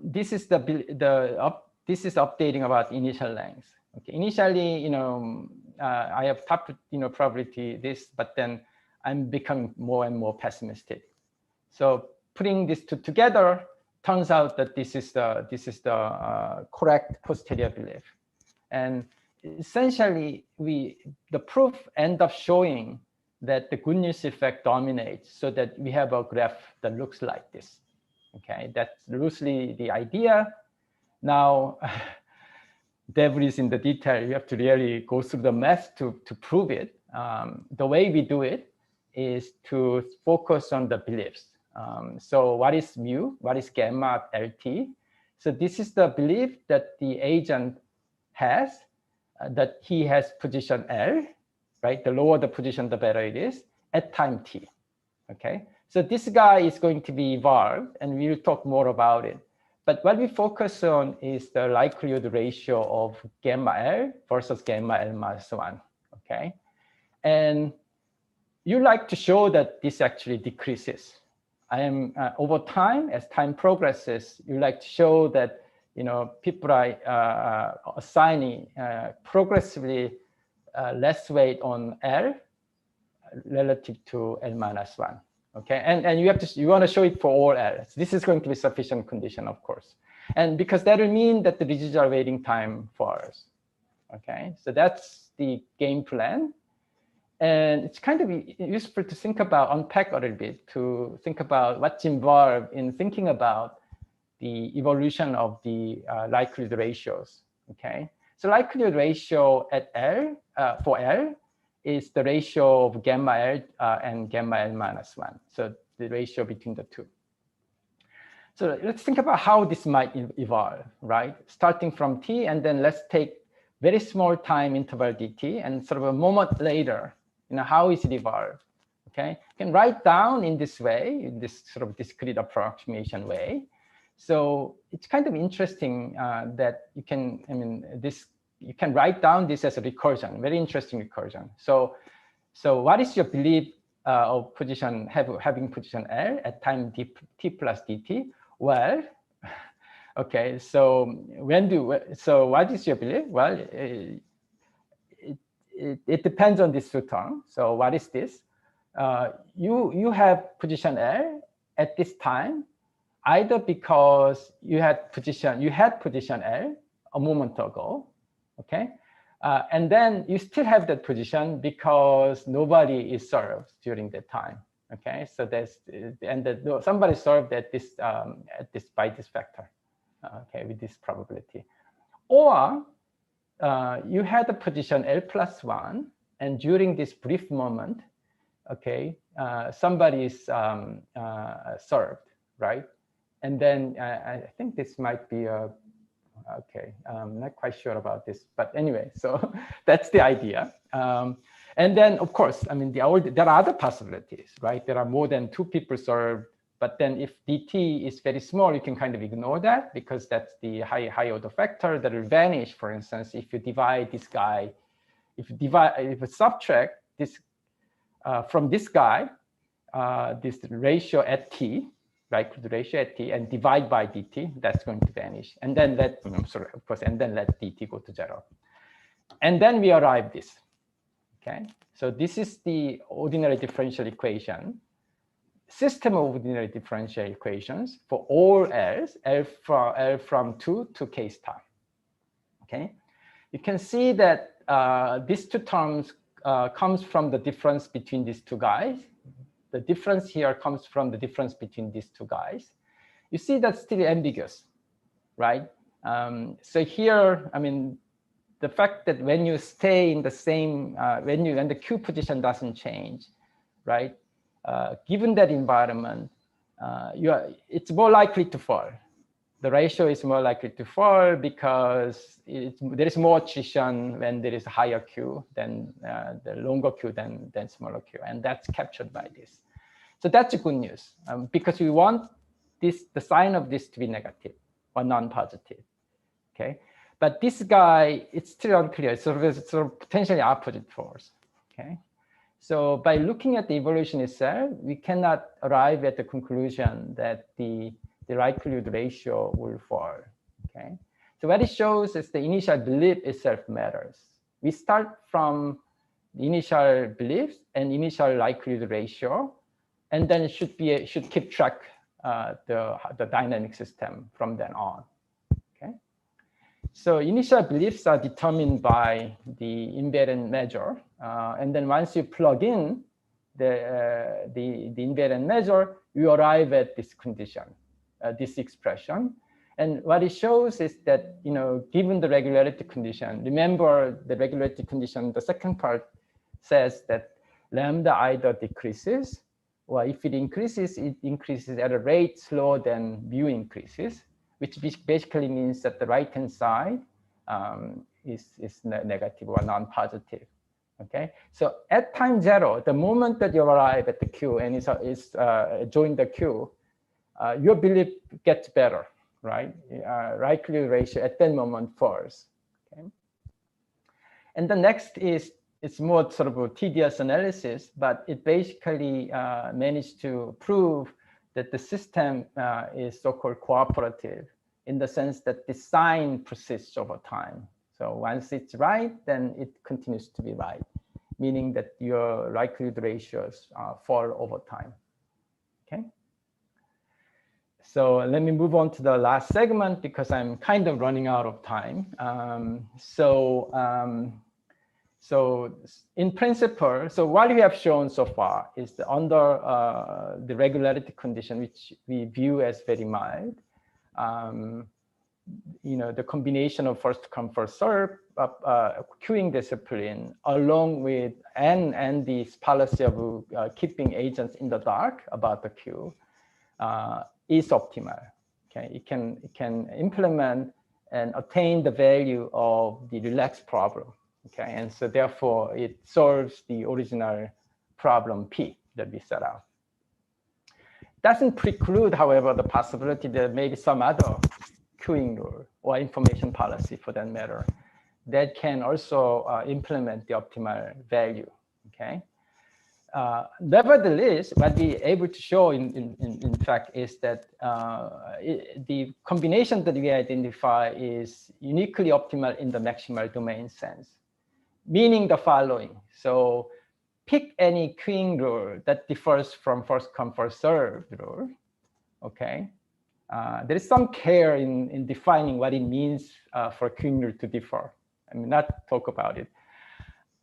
this is this is updating about initial length. Okay, initially, I have top, probability this, but then I'm becoming more and more pessimistic. So putting these two together, turns out that this is the correct posterior belief, and essentially the proof ends up showing that the good news effect dominates, so that we have a graph that looks like this. Okay, that's loosely the idea. Now, devil is in the detail. You have to really go through the math to prove it. The way we do it is to focus on the beliefs. So what is mu? What is gamma LT? So this is the belief that the agent has, that he has position L, right? The lower the position, the better it is at time t. Okay, so this guy is going to be evolved, and we'll talk more about it. But what we focus on is the likelihood ratio of gamma L versus gamma L minus 1. Okay, and you like to show that this actually decreases. I am over time, as time progresses, you like to show that people are assigning progressively less weight on L relative to L minus 1. Okay, and you want to show it for all L. This is going to be sufficient condition, of course, and because that will mean that the residual waiting time falls. Okay, so that's the game plan. And it's kind of useful to think about, unpack a little bit, to think about what's involved in thinking about the evolution of the likelihood ratios. Okay, so likelihood ratio at L, for L, is the ratio of gamma L and gamma L minus 1. So the ratio between the two. So let's think about how this might evolve, right? Starting from t, and then let's take very small time interval dt, and sort of a moment later, how is it evolved? Okay, you can write down in this way, in this sort of discrete approximation way. So it's kind of interesting that you can, you can write down this as a recursion, very interesting recursion. So what is your belief of position, having position L at time t plus dt? Well, okay, so what is your belief? Well, it depends on this two term. So what is this? You have position L at this time, either because you had position L a moment ago, okay, and then you still have that position because nobody is served during that time, okay. So somebody served at this by this factor, okay, with this probability, or you had a position L plus 1, and during this brief moment, okay, somebody is served, right? And then I think this might be okay, I'm not quite sure about this, but anyway, so that's the idea. And then, of course, there are other possibilities, right? There are more than 2 people served, but then if dt is very small, you can kind of ignore that because that's the high order factor that will vanish. For instance, if you divide this guy, if you subtract this from this guy, this ratio at t, right, the ratio at t, and divide by dt, that's going to vanish. And then and then let dt go to 0. And then we arrive this, okay? So this is the ordinary differential equation, system of ordinary differential equations for all L's, L from 2 to k star, okay? You can see that these two terms comes from the difference between these two guys. The difference here comes from the difference between these two guys. You see that's still ambiguous, right? So here, the fact that when you stay in the same, when the queue position doesn't change, right? Given that environment, it's more likely to fall. The ratio is more likely to fall because there is more attrition when there is a higher queue than the longer queue than smaller queue, and that's captured by this. So that's good news because we want the sign of this to be negative or non-positive. Okay, but this guy, it's still unclear. It's sort of potentially opposite force. Okay, so by looking at the evolution itself, we cannot arrive at the conclusion that the likelihood ratio will fall. Okay, so what it shows is the initial belief itself matters. We start from the initial beliefs and initial likelihood ratio, and then it should keep track the dynamic system from then on. Okay, so initial beliefs are determined by the invariant measure, and then once you plug in the invariant measure, you arrive at this condition. This expression, and what it shows is that given the regularity condition, remember the regularity condition, the second part says that lambda either decreases, or if it increases at a rate slower than mu increases, which basically means that the right-hand side is negative or non-positive. Okay, so at time 0, the moment that you arrive at the queue and join the queue, your belief gets better, right? Likelihood ratio at that moment falls. Okay? And the next is, it's more sort of a tedious analysis, but it basically managed to prove that the system is so-called cooperative in the sense that the sign persists over time. So once it's right, then it continues to be right, meaning that your likelihood ratios fall over time. Okay. So let me move on to the last segment because I'm kind of running out of time. So in principle, so what we have shown so far is that under the regularity condition, which we view as very mild, the combination of first come first serve queuing discipline along with and this policy of keeping agents in the dark about the queue is optimal. Okay, it can implement and attain the value of the relaxed problem. Okay, and so therefore it solves the original problem P that we set out. Doesn't preclude, however, the possibility that maybe some other queuing rule or information policy, for that matter, that can also implement the optimal value. Okay. Nevertheless, what we're able to show in fact is that the combination that we identify is uniquely optimal in the maximal domain sense, meaning the following. So pick any queuing rule that differs from first come first served rule. Okay, there is some care in defining what it means for queuing rule to differ. I mean, not talk about it,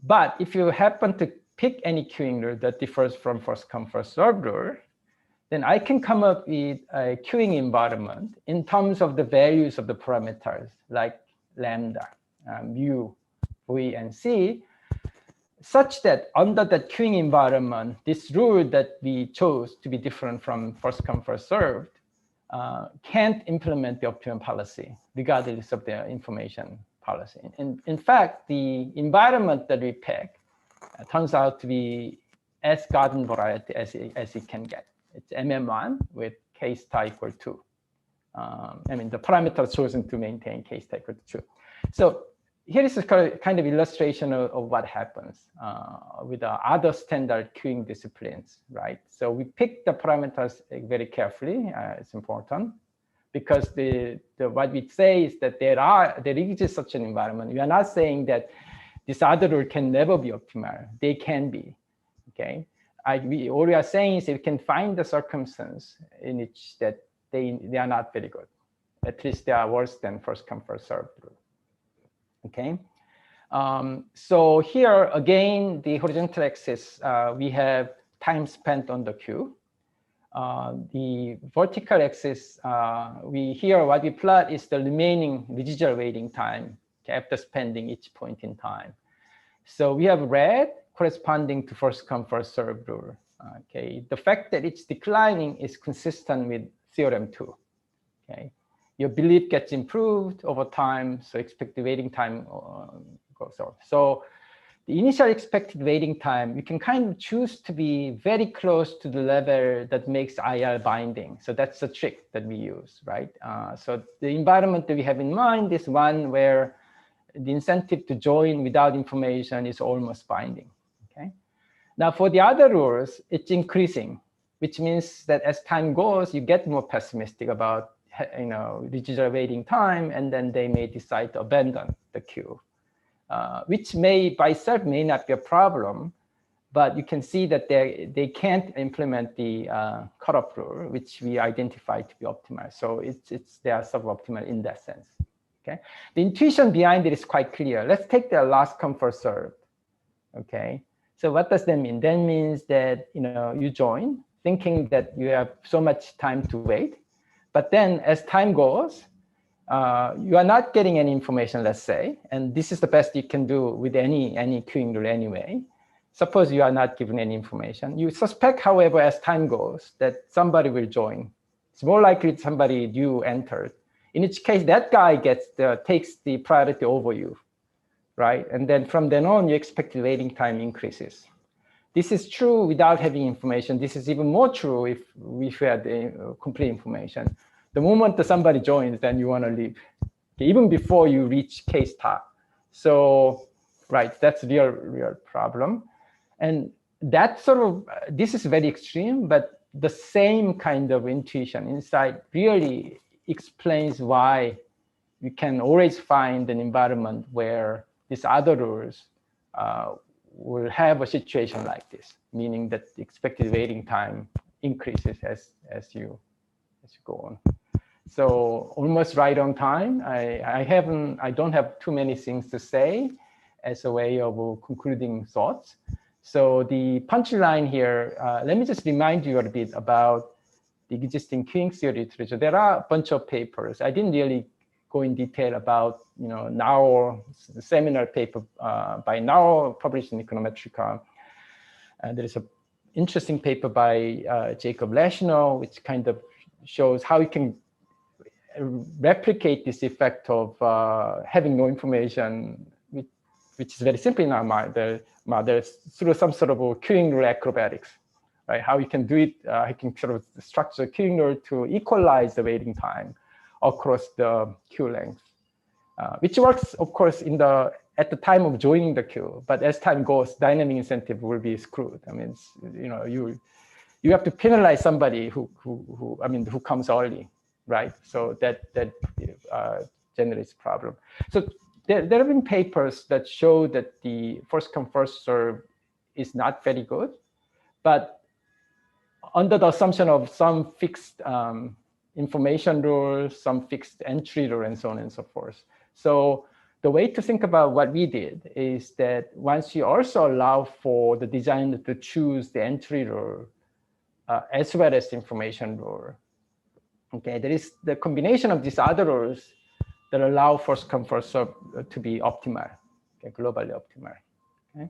but if you happen to pick any queuing rule that differs from first come first served rule, then I can come up with a queuing environment in terms of the values of the parameters like lambda, mu, v, and c, such that under that queuing environment, this rule that we chose to be different from first come first served can't implement the optimum policy regardless of their information policy. And in fact, the environment that we pick turns out to be as garden variety as it can get. It's MM1 with k star equal 2. I mean, the parameters chosen to maintain k star equal to 2. So here is a kind of illustration of what happens with the other standard queuing disciplines, right? So we pick the parameters very carefully. It's important because what we say is that there exists such an environment. We are not saying that this other rule can never be optimal. They can be, okay? All we are saying is if we can find the circumstance in which that they are not very good. At least they are worse than first come first served rule. Okay. So here again, the horizontal axis, we have time spent on the queue. The vertical axis, what we plot is the remaining residual waiting time okay, after spending each point in time. So we have red corresponding to first come, first served rule. Okay, the fact that it's declining is consistent with theorem 2. Okay, your belief gets improved over time, so expected waiting time goes up. So the initial expected waiting time, you can kind of choose to be very close to the level that makes IR binding. So that's the trick that we use, right? So the environment that we have in mind is one where the incentive to join without information is almost binding, okay? Now for the other rules, it's increasing, which means that as time goes, you get more pessimistic about, residual waiting time, and then they may decide to abandon the queue. Which by itself may not be a problem, but you can see that they can't implement the cutoff rule, which we identified to be optimal. So they are suboptimal in that sense. Okay, the intuition behind it is quite clear. Let's take the last come first served. Okay, so what does that mean? That means that you join thinking that you have so much time to wait, but then as time goes, you are not getting any information, let's say, and this is the best you can do with any queuing rule anyway. Suppose you are not given any information. You suspect, however, as time goes, that somebody will join. It's more likely somebody new entered. In which case, that guy takes the priority over you, right? And then from then on, your expected waiting time increases. This is true without having information. This is even more true if we had complete information. The moment that somebody joins, then you want to leave, okay, even before you reach case top. So, right, that's real problem. And that this is very extreme, but the same kind of intuition inside really explains why you can always find an environment where these other rules will have a situation like this, meaning that the expected waiting time increases as you go on. So almost right on time. I don't have too many things to say as a way of concluding thoughts. So the punchline here, let me just remind you a bit about the existing queuing theory literature. There are a bunch of papers. I didn't really go in detail about, now the seminal paper by now published in Econometrica. There is an interesting paper by Jacob Leschner, which kind of shows how you can replicate this effect of having no information, which is very simple in our model, through some sort of queuing rule acrobatics, right? How you can do it, you can sort of structure a queuing rule to equalize the waiting time across the queue length, which works, of course, at the time of joining the queue. But as time goes, dynamic incentive will be screwed. I mean, you have to penalize somebody who comes early, right? So that generates a problem. So there have been papers that show that the first come first serve is not very good, but under the assumption of some fixed information rules, some fixed entry rule, and so on and so forth. So the way to think about what we did is that once you also allow for the designer to choose the entry rule as well as the information rule, okay, there is the combination of these other rules that allow first come first serve to be optimal, okay, globally optimal. Okay.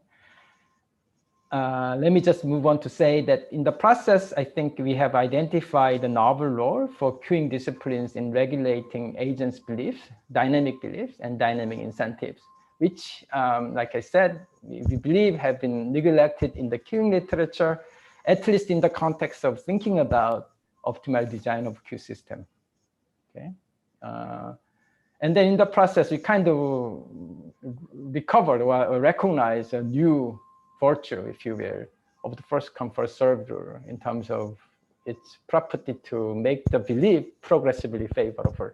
Let me just move on to say that in the process, I think we have identified a novel role for queuing disciplines in regulating agents' beliefs, dynamic beliefs, and dynamic incentives, which, like I said, we believe have been neglected in the queuing literature, at least in the context of thinking about optimal design of queue system. Okay. And then in the process, we kind of recovered or recognized a new virtue, if you will, of the first come first served rule in terms of its property to make the belief progressively favorable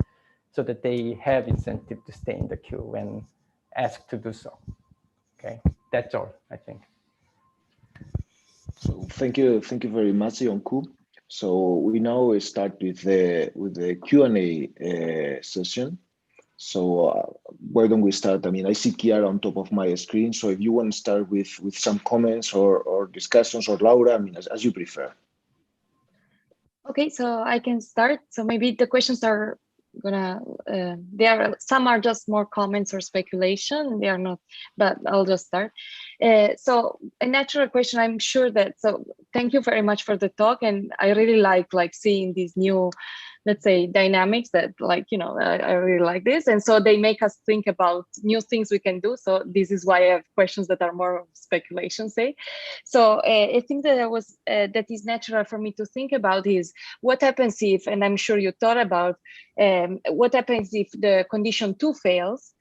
so that they have incentive to stay in the queue when asked to do so. Okay, that's all, I think. So thank you very much, Yeon-Koo. So we now start with the Q&A session. So why don't we start? I mean, I see Chiara on top of my screen. So if you want to start with some comments or discussions, or Laura, I mean, as you prefer. Okay, so I can start. So maybe the questions are gonna some are just more comments or speculation. They are not, but I'll just start. So a natural question, I'm sure that, so thank you very much for the talk, and I really like seeing these new, let's say, dynamics that, like, you know, I really like this, and so they make us think about new things we can do. So this is why I have questions that are more speculation, say. So I think that is natural for me to think about is what happens if, and I'm sure you thought about, what happens if the condition 2 fails.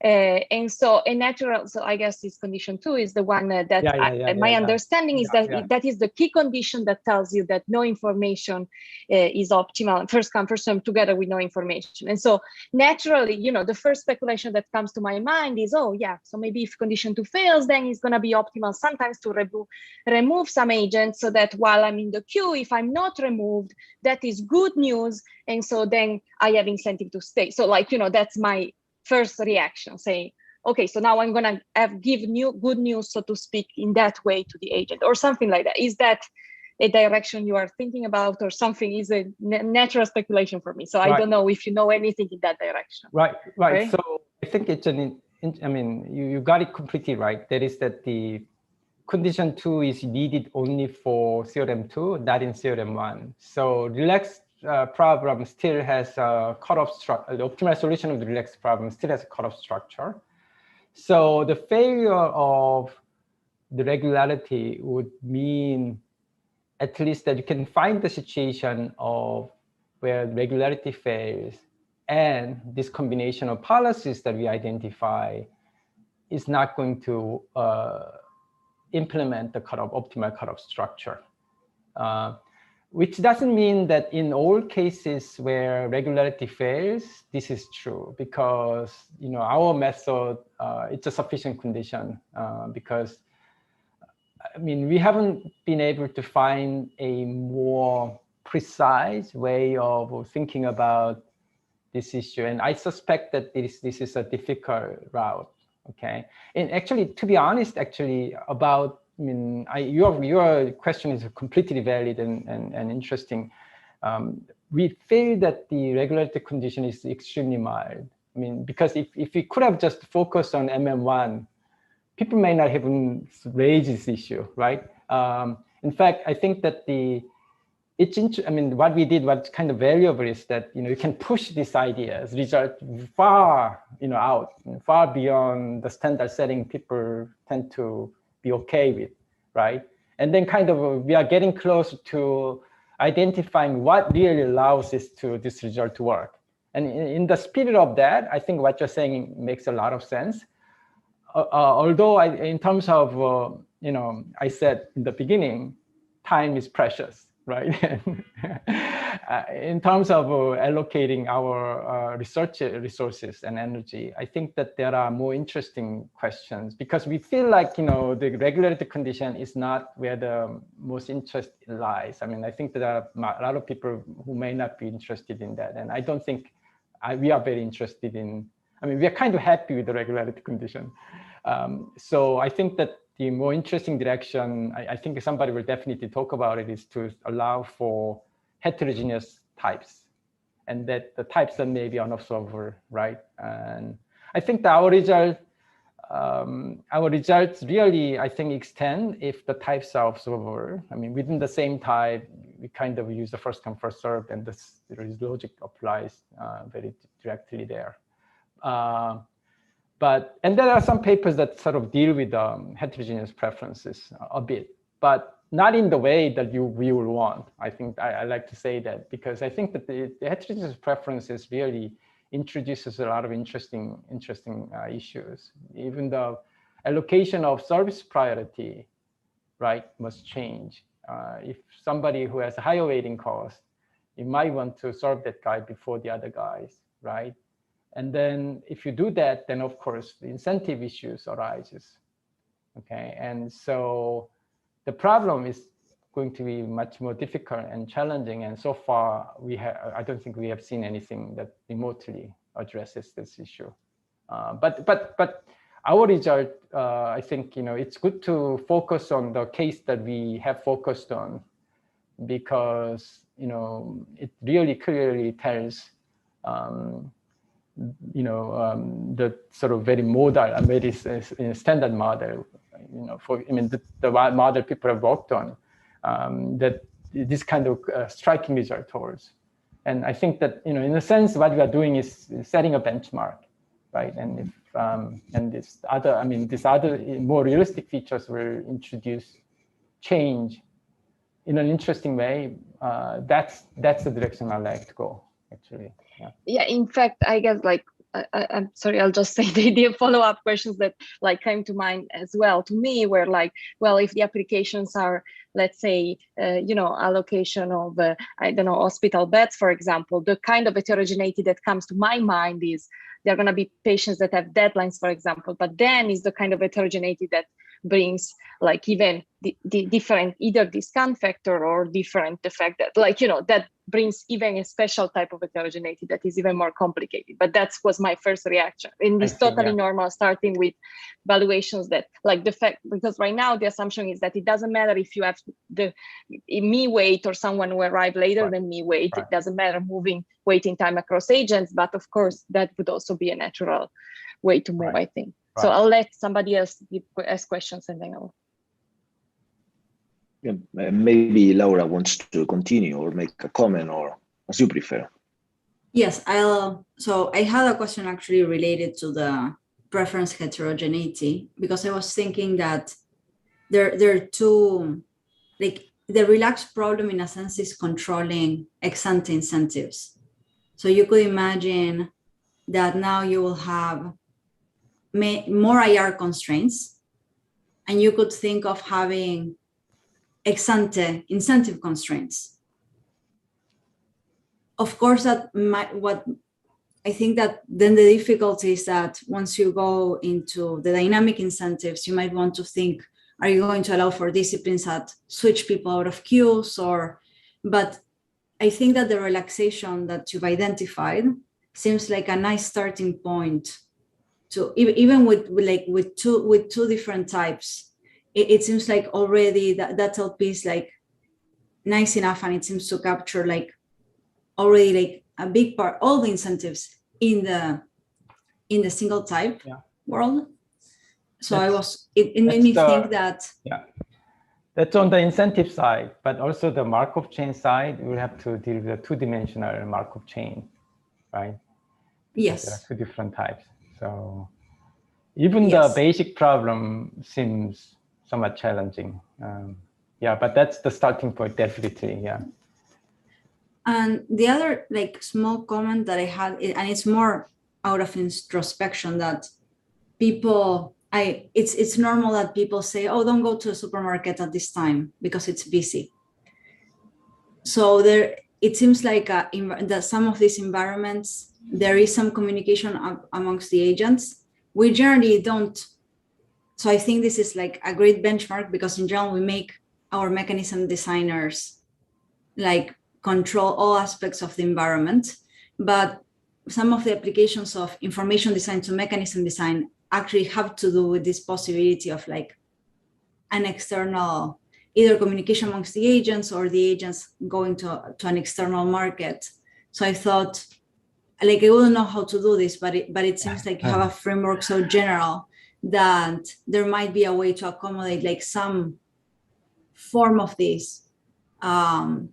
And so a natural, so I guess this condition 2 is the one that my understanding is that is the key condition that tells you that no information is optimal, first come first served, together with no information. And so naturally, you know, the first speculation that comes to my mind is, oh yeah, so maybe if condition 2 fails, then it's going to be optimal sometimes to remove some agents, so that while I'm in the queue, if I'm not removed, that is good news, and so then I have incentive to stay. So, like, you know, that's my first reaction, saying, okay, so now I'm gonna give good news, so to speak, in that way to the agent, or something like that. Is that a direction you are thinking about, or something? Is a natural speculation for me. So I don't know if you know anything in that direction. Right. So I think it's I mean, you got it completely right. That is that the condition 2 is needed only for theorem 2, not in theorem 1. So relaxed problem still has a cutoff structure. The optimal solution of the relaxed problem still has a cutoff structure. So the failure of the regularity would mean at least that you can find the situation of where regularity fails, and this combination of policies that we identify is not going to implement the optimal cutoff structure. Which doesn't mean that in all cases where regularity fails, this is true, because, you know, our method, it's a sufficient condition, because, I mean, we haven't been able to find a more precise way of thinking about this issue. And I suspect that this is a difficult route, okay? And actually, to be honest, about, I mean, your question is completely valid and interesting. We feel that the regularity condition is extremely mild. I mean, because if we could have just focused on MM1, people may not even raise this issue, right? In fact, I think that I mean, what we did, what's kind of valuable is that, you know, you can push these ideas, result far, you know, out, far beyond the standard setting people tend to be okay with, right? And then kind of we are getting close to identifying what really allows this result to work. And in the spirit of that, I think what you're saying makes a lot of sense. Although in terms of, you know, I said in the beginning, time is precious, right? In terms of allocating our research resources and energy, I think that there are more interesting questions, because we feel like, you know, the regularity condition is not where the most interest lies. I mean, I think there are a lot of people who may not be interested in that. And I don't think we are very interested in, I mean, we are kind of happy with the regularity condition. So I think that the more interesting direction, I think somebody will definitely talk about it, is to allow for heterogeneous types, and that the types that may be unobservable, right? And I think that our results really, I think, extend if the types are observable. I mean, within the same type, we kind of use the first come, first served, and this logic applies very directly there. And there are some papers that sort of deal with heterogeneous preferences a bit, but not in the way that we will want. I think I like to say that, because I think that the heterogeneous preferences really introduces a lot of interesting issues. Even the allocation of service priority, right, must change. If somebody who has a higher waiting cost, you might want to serve that guy before the other guys, right? And then if you do that, then of course the incentive issues arises, okay? And so the problem is going to be much more difficult and challenging. And so far, I don't think we have seen anything that remotely addresses this issue. But our result, I think, you know, it's good to focus on the case that we have focused on, because, you know, it really clearly tells the sort of very modal, very standard model, for the model people have worked on, that this kind of striking result holds. And I think that in a sense, what we are doing is setting a benchmark, right? And if and this other, these other more realistic features will introduce change in an interesting way. That's the direction I like to go, actually. Yeah, in fact, I guess I'm sorry, I'll just say the follow-up questions that came to mind as well to me were well, if the applications are, let's say, allocation of, I don't know, hospital beds, for example, the kind of heterogeneity that comes to my mind is there are going to be patients that have deadlines, for example, but then is the kind of heterogeneity that brings even the different, either discount factor or different, the fact that that brings even a special type of heterogeneity that is even more complicated. But that was my first reaction. And it's totally normal, starting with valuations that the fact, because right now the assumption is that it doesn't matter if you have the me weight or someone who arrived later than me weight, it doesn't matter moving waiting time across agents. But of course, that would also be a natural way to move, I think. So I'll let somebody else ask questions and then I'll. Yeah, maybe Laura wants to continue or make a comment, or as you prefer. Yes, so I had a question actually related to the preference heterogeneity, because I was thinking that there are two, the relaxed problem in a sense is controlling ex-ante incentives. So you could imagine that now you will have more IR constraints, and you could think of having ex-ante incentive constraints. Of course, what I think that then the difficulty is that once you go into the dynamic incentives, you might want to think, are you going to allow for disciplines that switch people out of queues? But I think that the relaxation that you've identified seems like a nice starting point to even with two different types. It seems like already that LP is nice enough, and it seems to capture already a big part, all the incentives in the single type world. So it made me think that. Yeah, that's on the incentive side, but also the Markov chain side, we have to deal with a two-dimensional Markov chain, right? Yes. There are two different types. So even the basic problem seems somewhat challenging. But that's the starting point, definitely, And the other small comment that I had, and it's more out of introspection, that it's normal that people say, oh, don't go to a supermarket at this time because it's busy. So it seems that some of these environments, there is some communication amongst the agents. We generally don't. So I think this is a great benchmark, because in general, we make our mechanism designers control all aspects of the environment. But some of the applications of information design to mechanism design actually have to do with this possibility of an external, either communication amongst the agents or the agents going to an external market. So I thought, I wouldn't know how to do this, but it seems like you have a framework so general that there might be a way to accommodate some form of this, and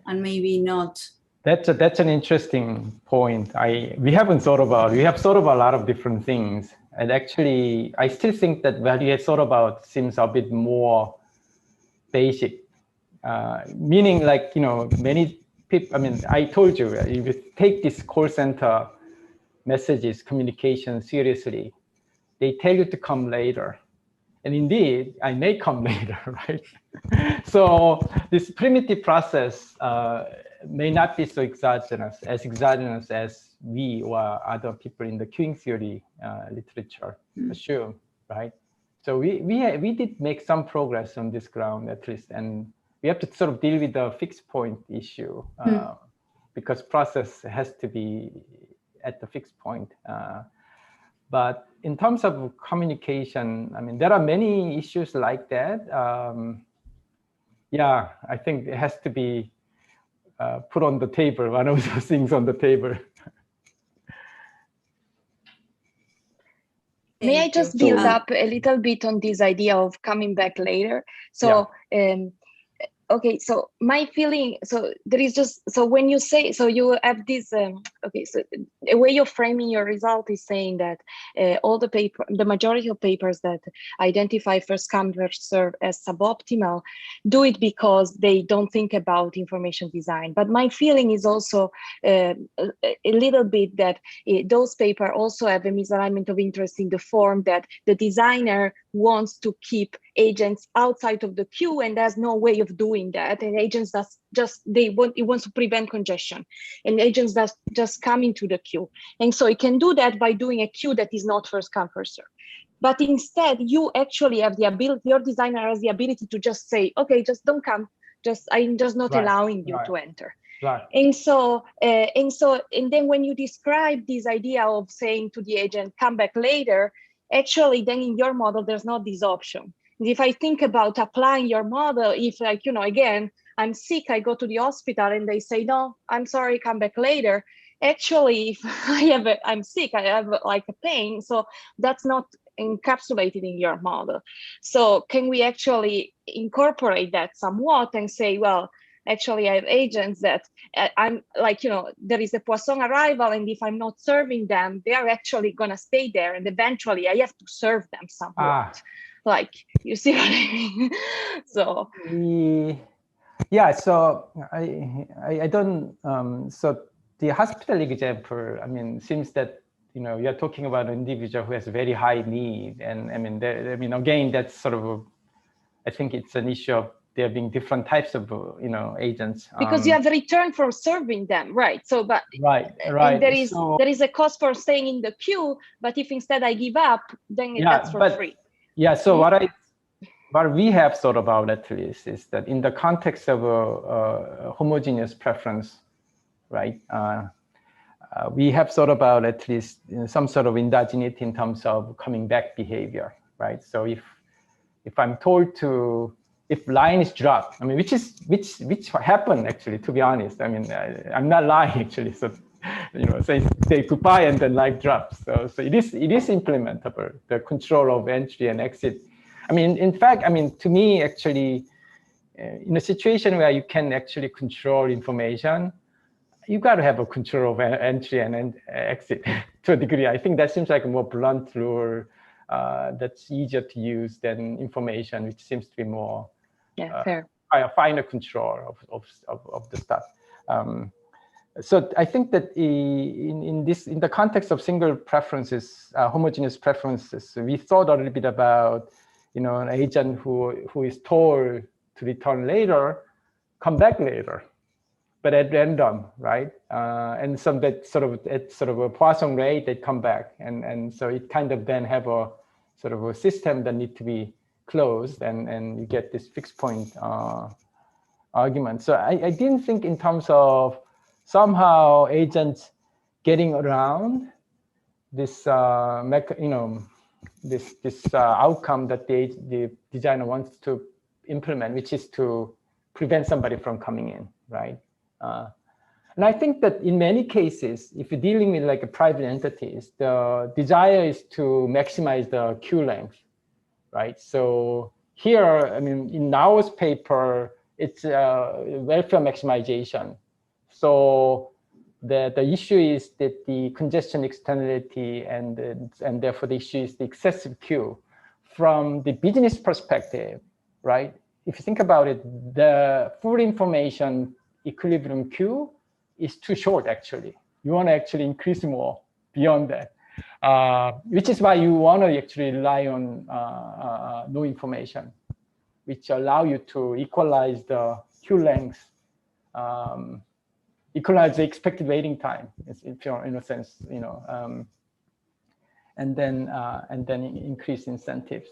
maybe not. That's an interesting point. We have thought about a lot of different things, and actually I still think that what you have thought about seems a bit more basic, meaning many people, I told you, if you take this call center messages communication seriously, they tell you to come later. And indeed, I may come later, right? So this primitive process may not be so exogenous as we or other people in the queuing theory literature assume, right? So we did make some progress on this ground, at least, and we have to sort of deal with the fixed point issue because process has to be at the fixed point. But in terms of communication, there are many issues like that. I think it has to be put on the table, one of those things on the table. May I just build up a little bit on this idea of coming back later? So, okay, so my feeling, so there is just, so when you say, so you have this, okay, so a way of framing your result is saying that all the majority of papers that identify first come first serve as suboptimal do it because they don't think about information design. But my feeling is also a little bit that those papers also have a misalignment of interest in the form that the designer wants to keep agents outside of the queue, and there's no way of doing that. And agents it wants to prevent congestion, and agents just come into the queue. And so it can do that by doing a queue that is not first come first serve. But instead, you actually have the ability, your designer has the ability to just say, okay, just don't come. I'm just not allowing you to enter. Right. And then when you describe this idea of saying to the agent, come back later, actually then in your model, there's not this option. And if I think about applying your model, if like, you know, again, I'm sick, I go to the hospital and they say, no, I'm sorry, come back later. Actually, if I'm sick, I have like a pain. So that's not encapsulated in your model. So can we actually incorporate that somewhat and say, well, actually I have agents that I'm like, you know, there is a Poisson arrival, and if I'm not serving them, they are actually gonna stay there, and eventually I have to serve them somewhat. Like, you see what I mean? So yeah, so I don't so the hospital example, I mean, seems that, you know, you're talking about an individual who has very high need, and I mean, again, that's sort of I think it's an issue of there being different types of, you know, agents. Because you have a return for serving them, right? So, but and there is a cost for staying in the queue. But if instead I give up, then that's for free. Yeah. So what we have thought about at least is that in the context of a homogeneous preference, right? We have thought about at least, you know, some sort of endogeneity in terms of coming back behavior, right? So if I'm told to, if line is dropped, I mean, which happened actually, to be honest. I mean, I'm not lying actually. So, you know, say goodbye and then line drops. So it is implementable, the control of entry and exit. I mean, in fact, I mean, to me actually, in a situation where you can actually control information, you got to have a control of entry and exit to a degree. I think that seems like a more blunt rule that's easier to use than information, which seems to be more finer control of the stuff. So I think that in the context of single preferences, homogeneous preferences, we thought a little bit about, you know, an agent who is told to return later, come back later, but at random, right? And some that sort of a Poisson rate, they come back, and so it kind of then have a sort of a system that need to be closed, and you get this fixed point argument. So I didn't think in terms of somehow agents getting around this you know, this outcome that the designer wants to implement, which is to prevent somebody from coming in, right? And I think that in many cases, if you're dealing with like a private entities, the desire is to maximize the queue length, right? So here, I mean, in our paper, it's welfare maximization. So the issue is that the congestion externality and therefore the issue is the excessive queue. From the business perspective, right? If you think about it, the full information equilibrium queue is too short, actually. You want to actually increase more beyond that, which is why you want to actually rely on no information, which allow you to equalize the queue length, equalize the expected waiting time, in a sense, you know, and then increase incentives.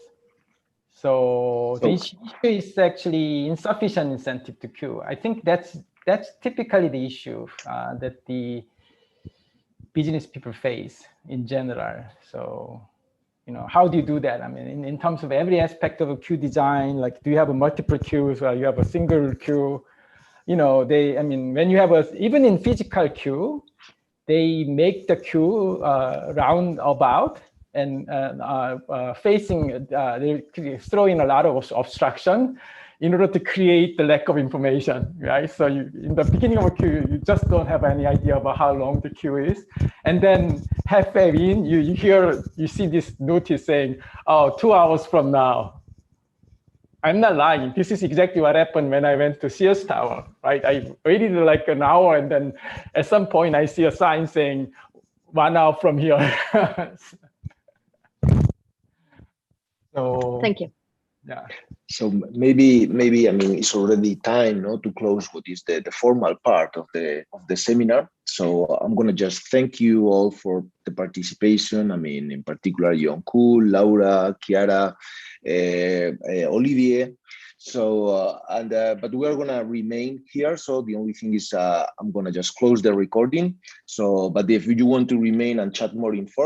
So the issue is actually insufficient incentive to queue. I think that's typically the issue that the business people face in general. So, you know, how do you do that? I mean, in terms of every aspect of a queue design, like, do you have a multiple queues or you have a single queue? You know, I mean, when you have even in physical queue, they make the queue round about, and facing, they throw in a lot of obstruction in order to create the lack of information, right? So in the beginning of a queue, you just don't have any idea about how long the queue is. And then halfway in, you see this notice saying, oh, 2 hours from now. I'm not lying. This is exactly what happened when I went to Sears Tower, right? I waited like an hour, and then at some point I see a sign saying 1 hour from here. So Thank you. Yeah. So maybe I mean it's already time, no, to close what is the formal part of the seminar. So I'm gonna just thank you all for the participation. I mean, in particular, Yeon-Koo, Laura, Chiara, Olivier. So but we are gonna remain here. So the only thing is I'm gonna just close the recording. So, but if you want to remain and chat more informally,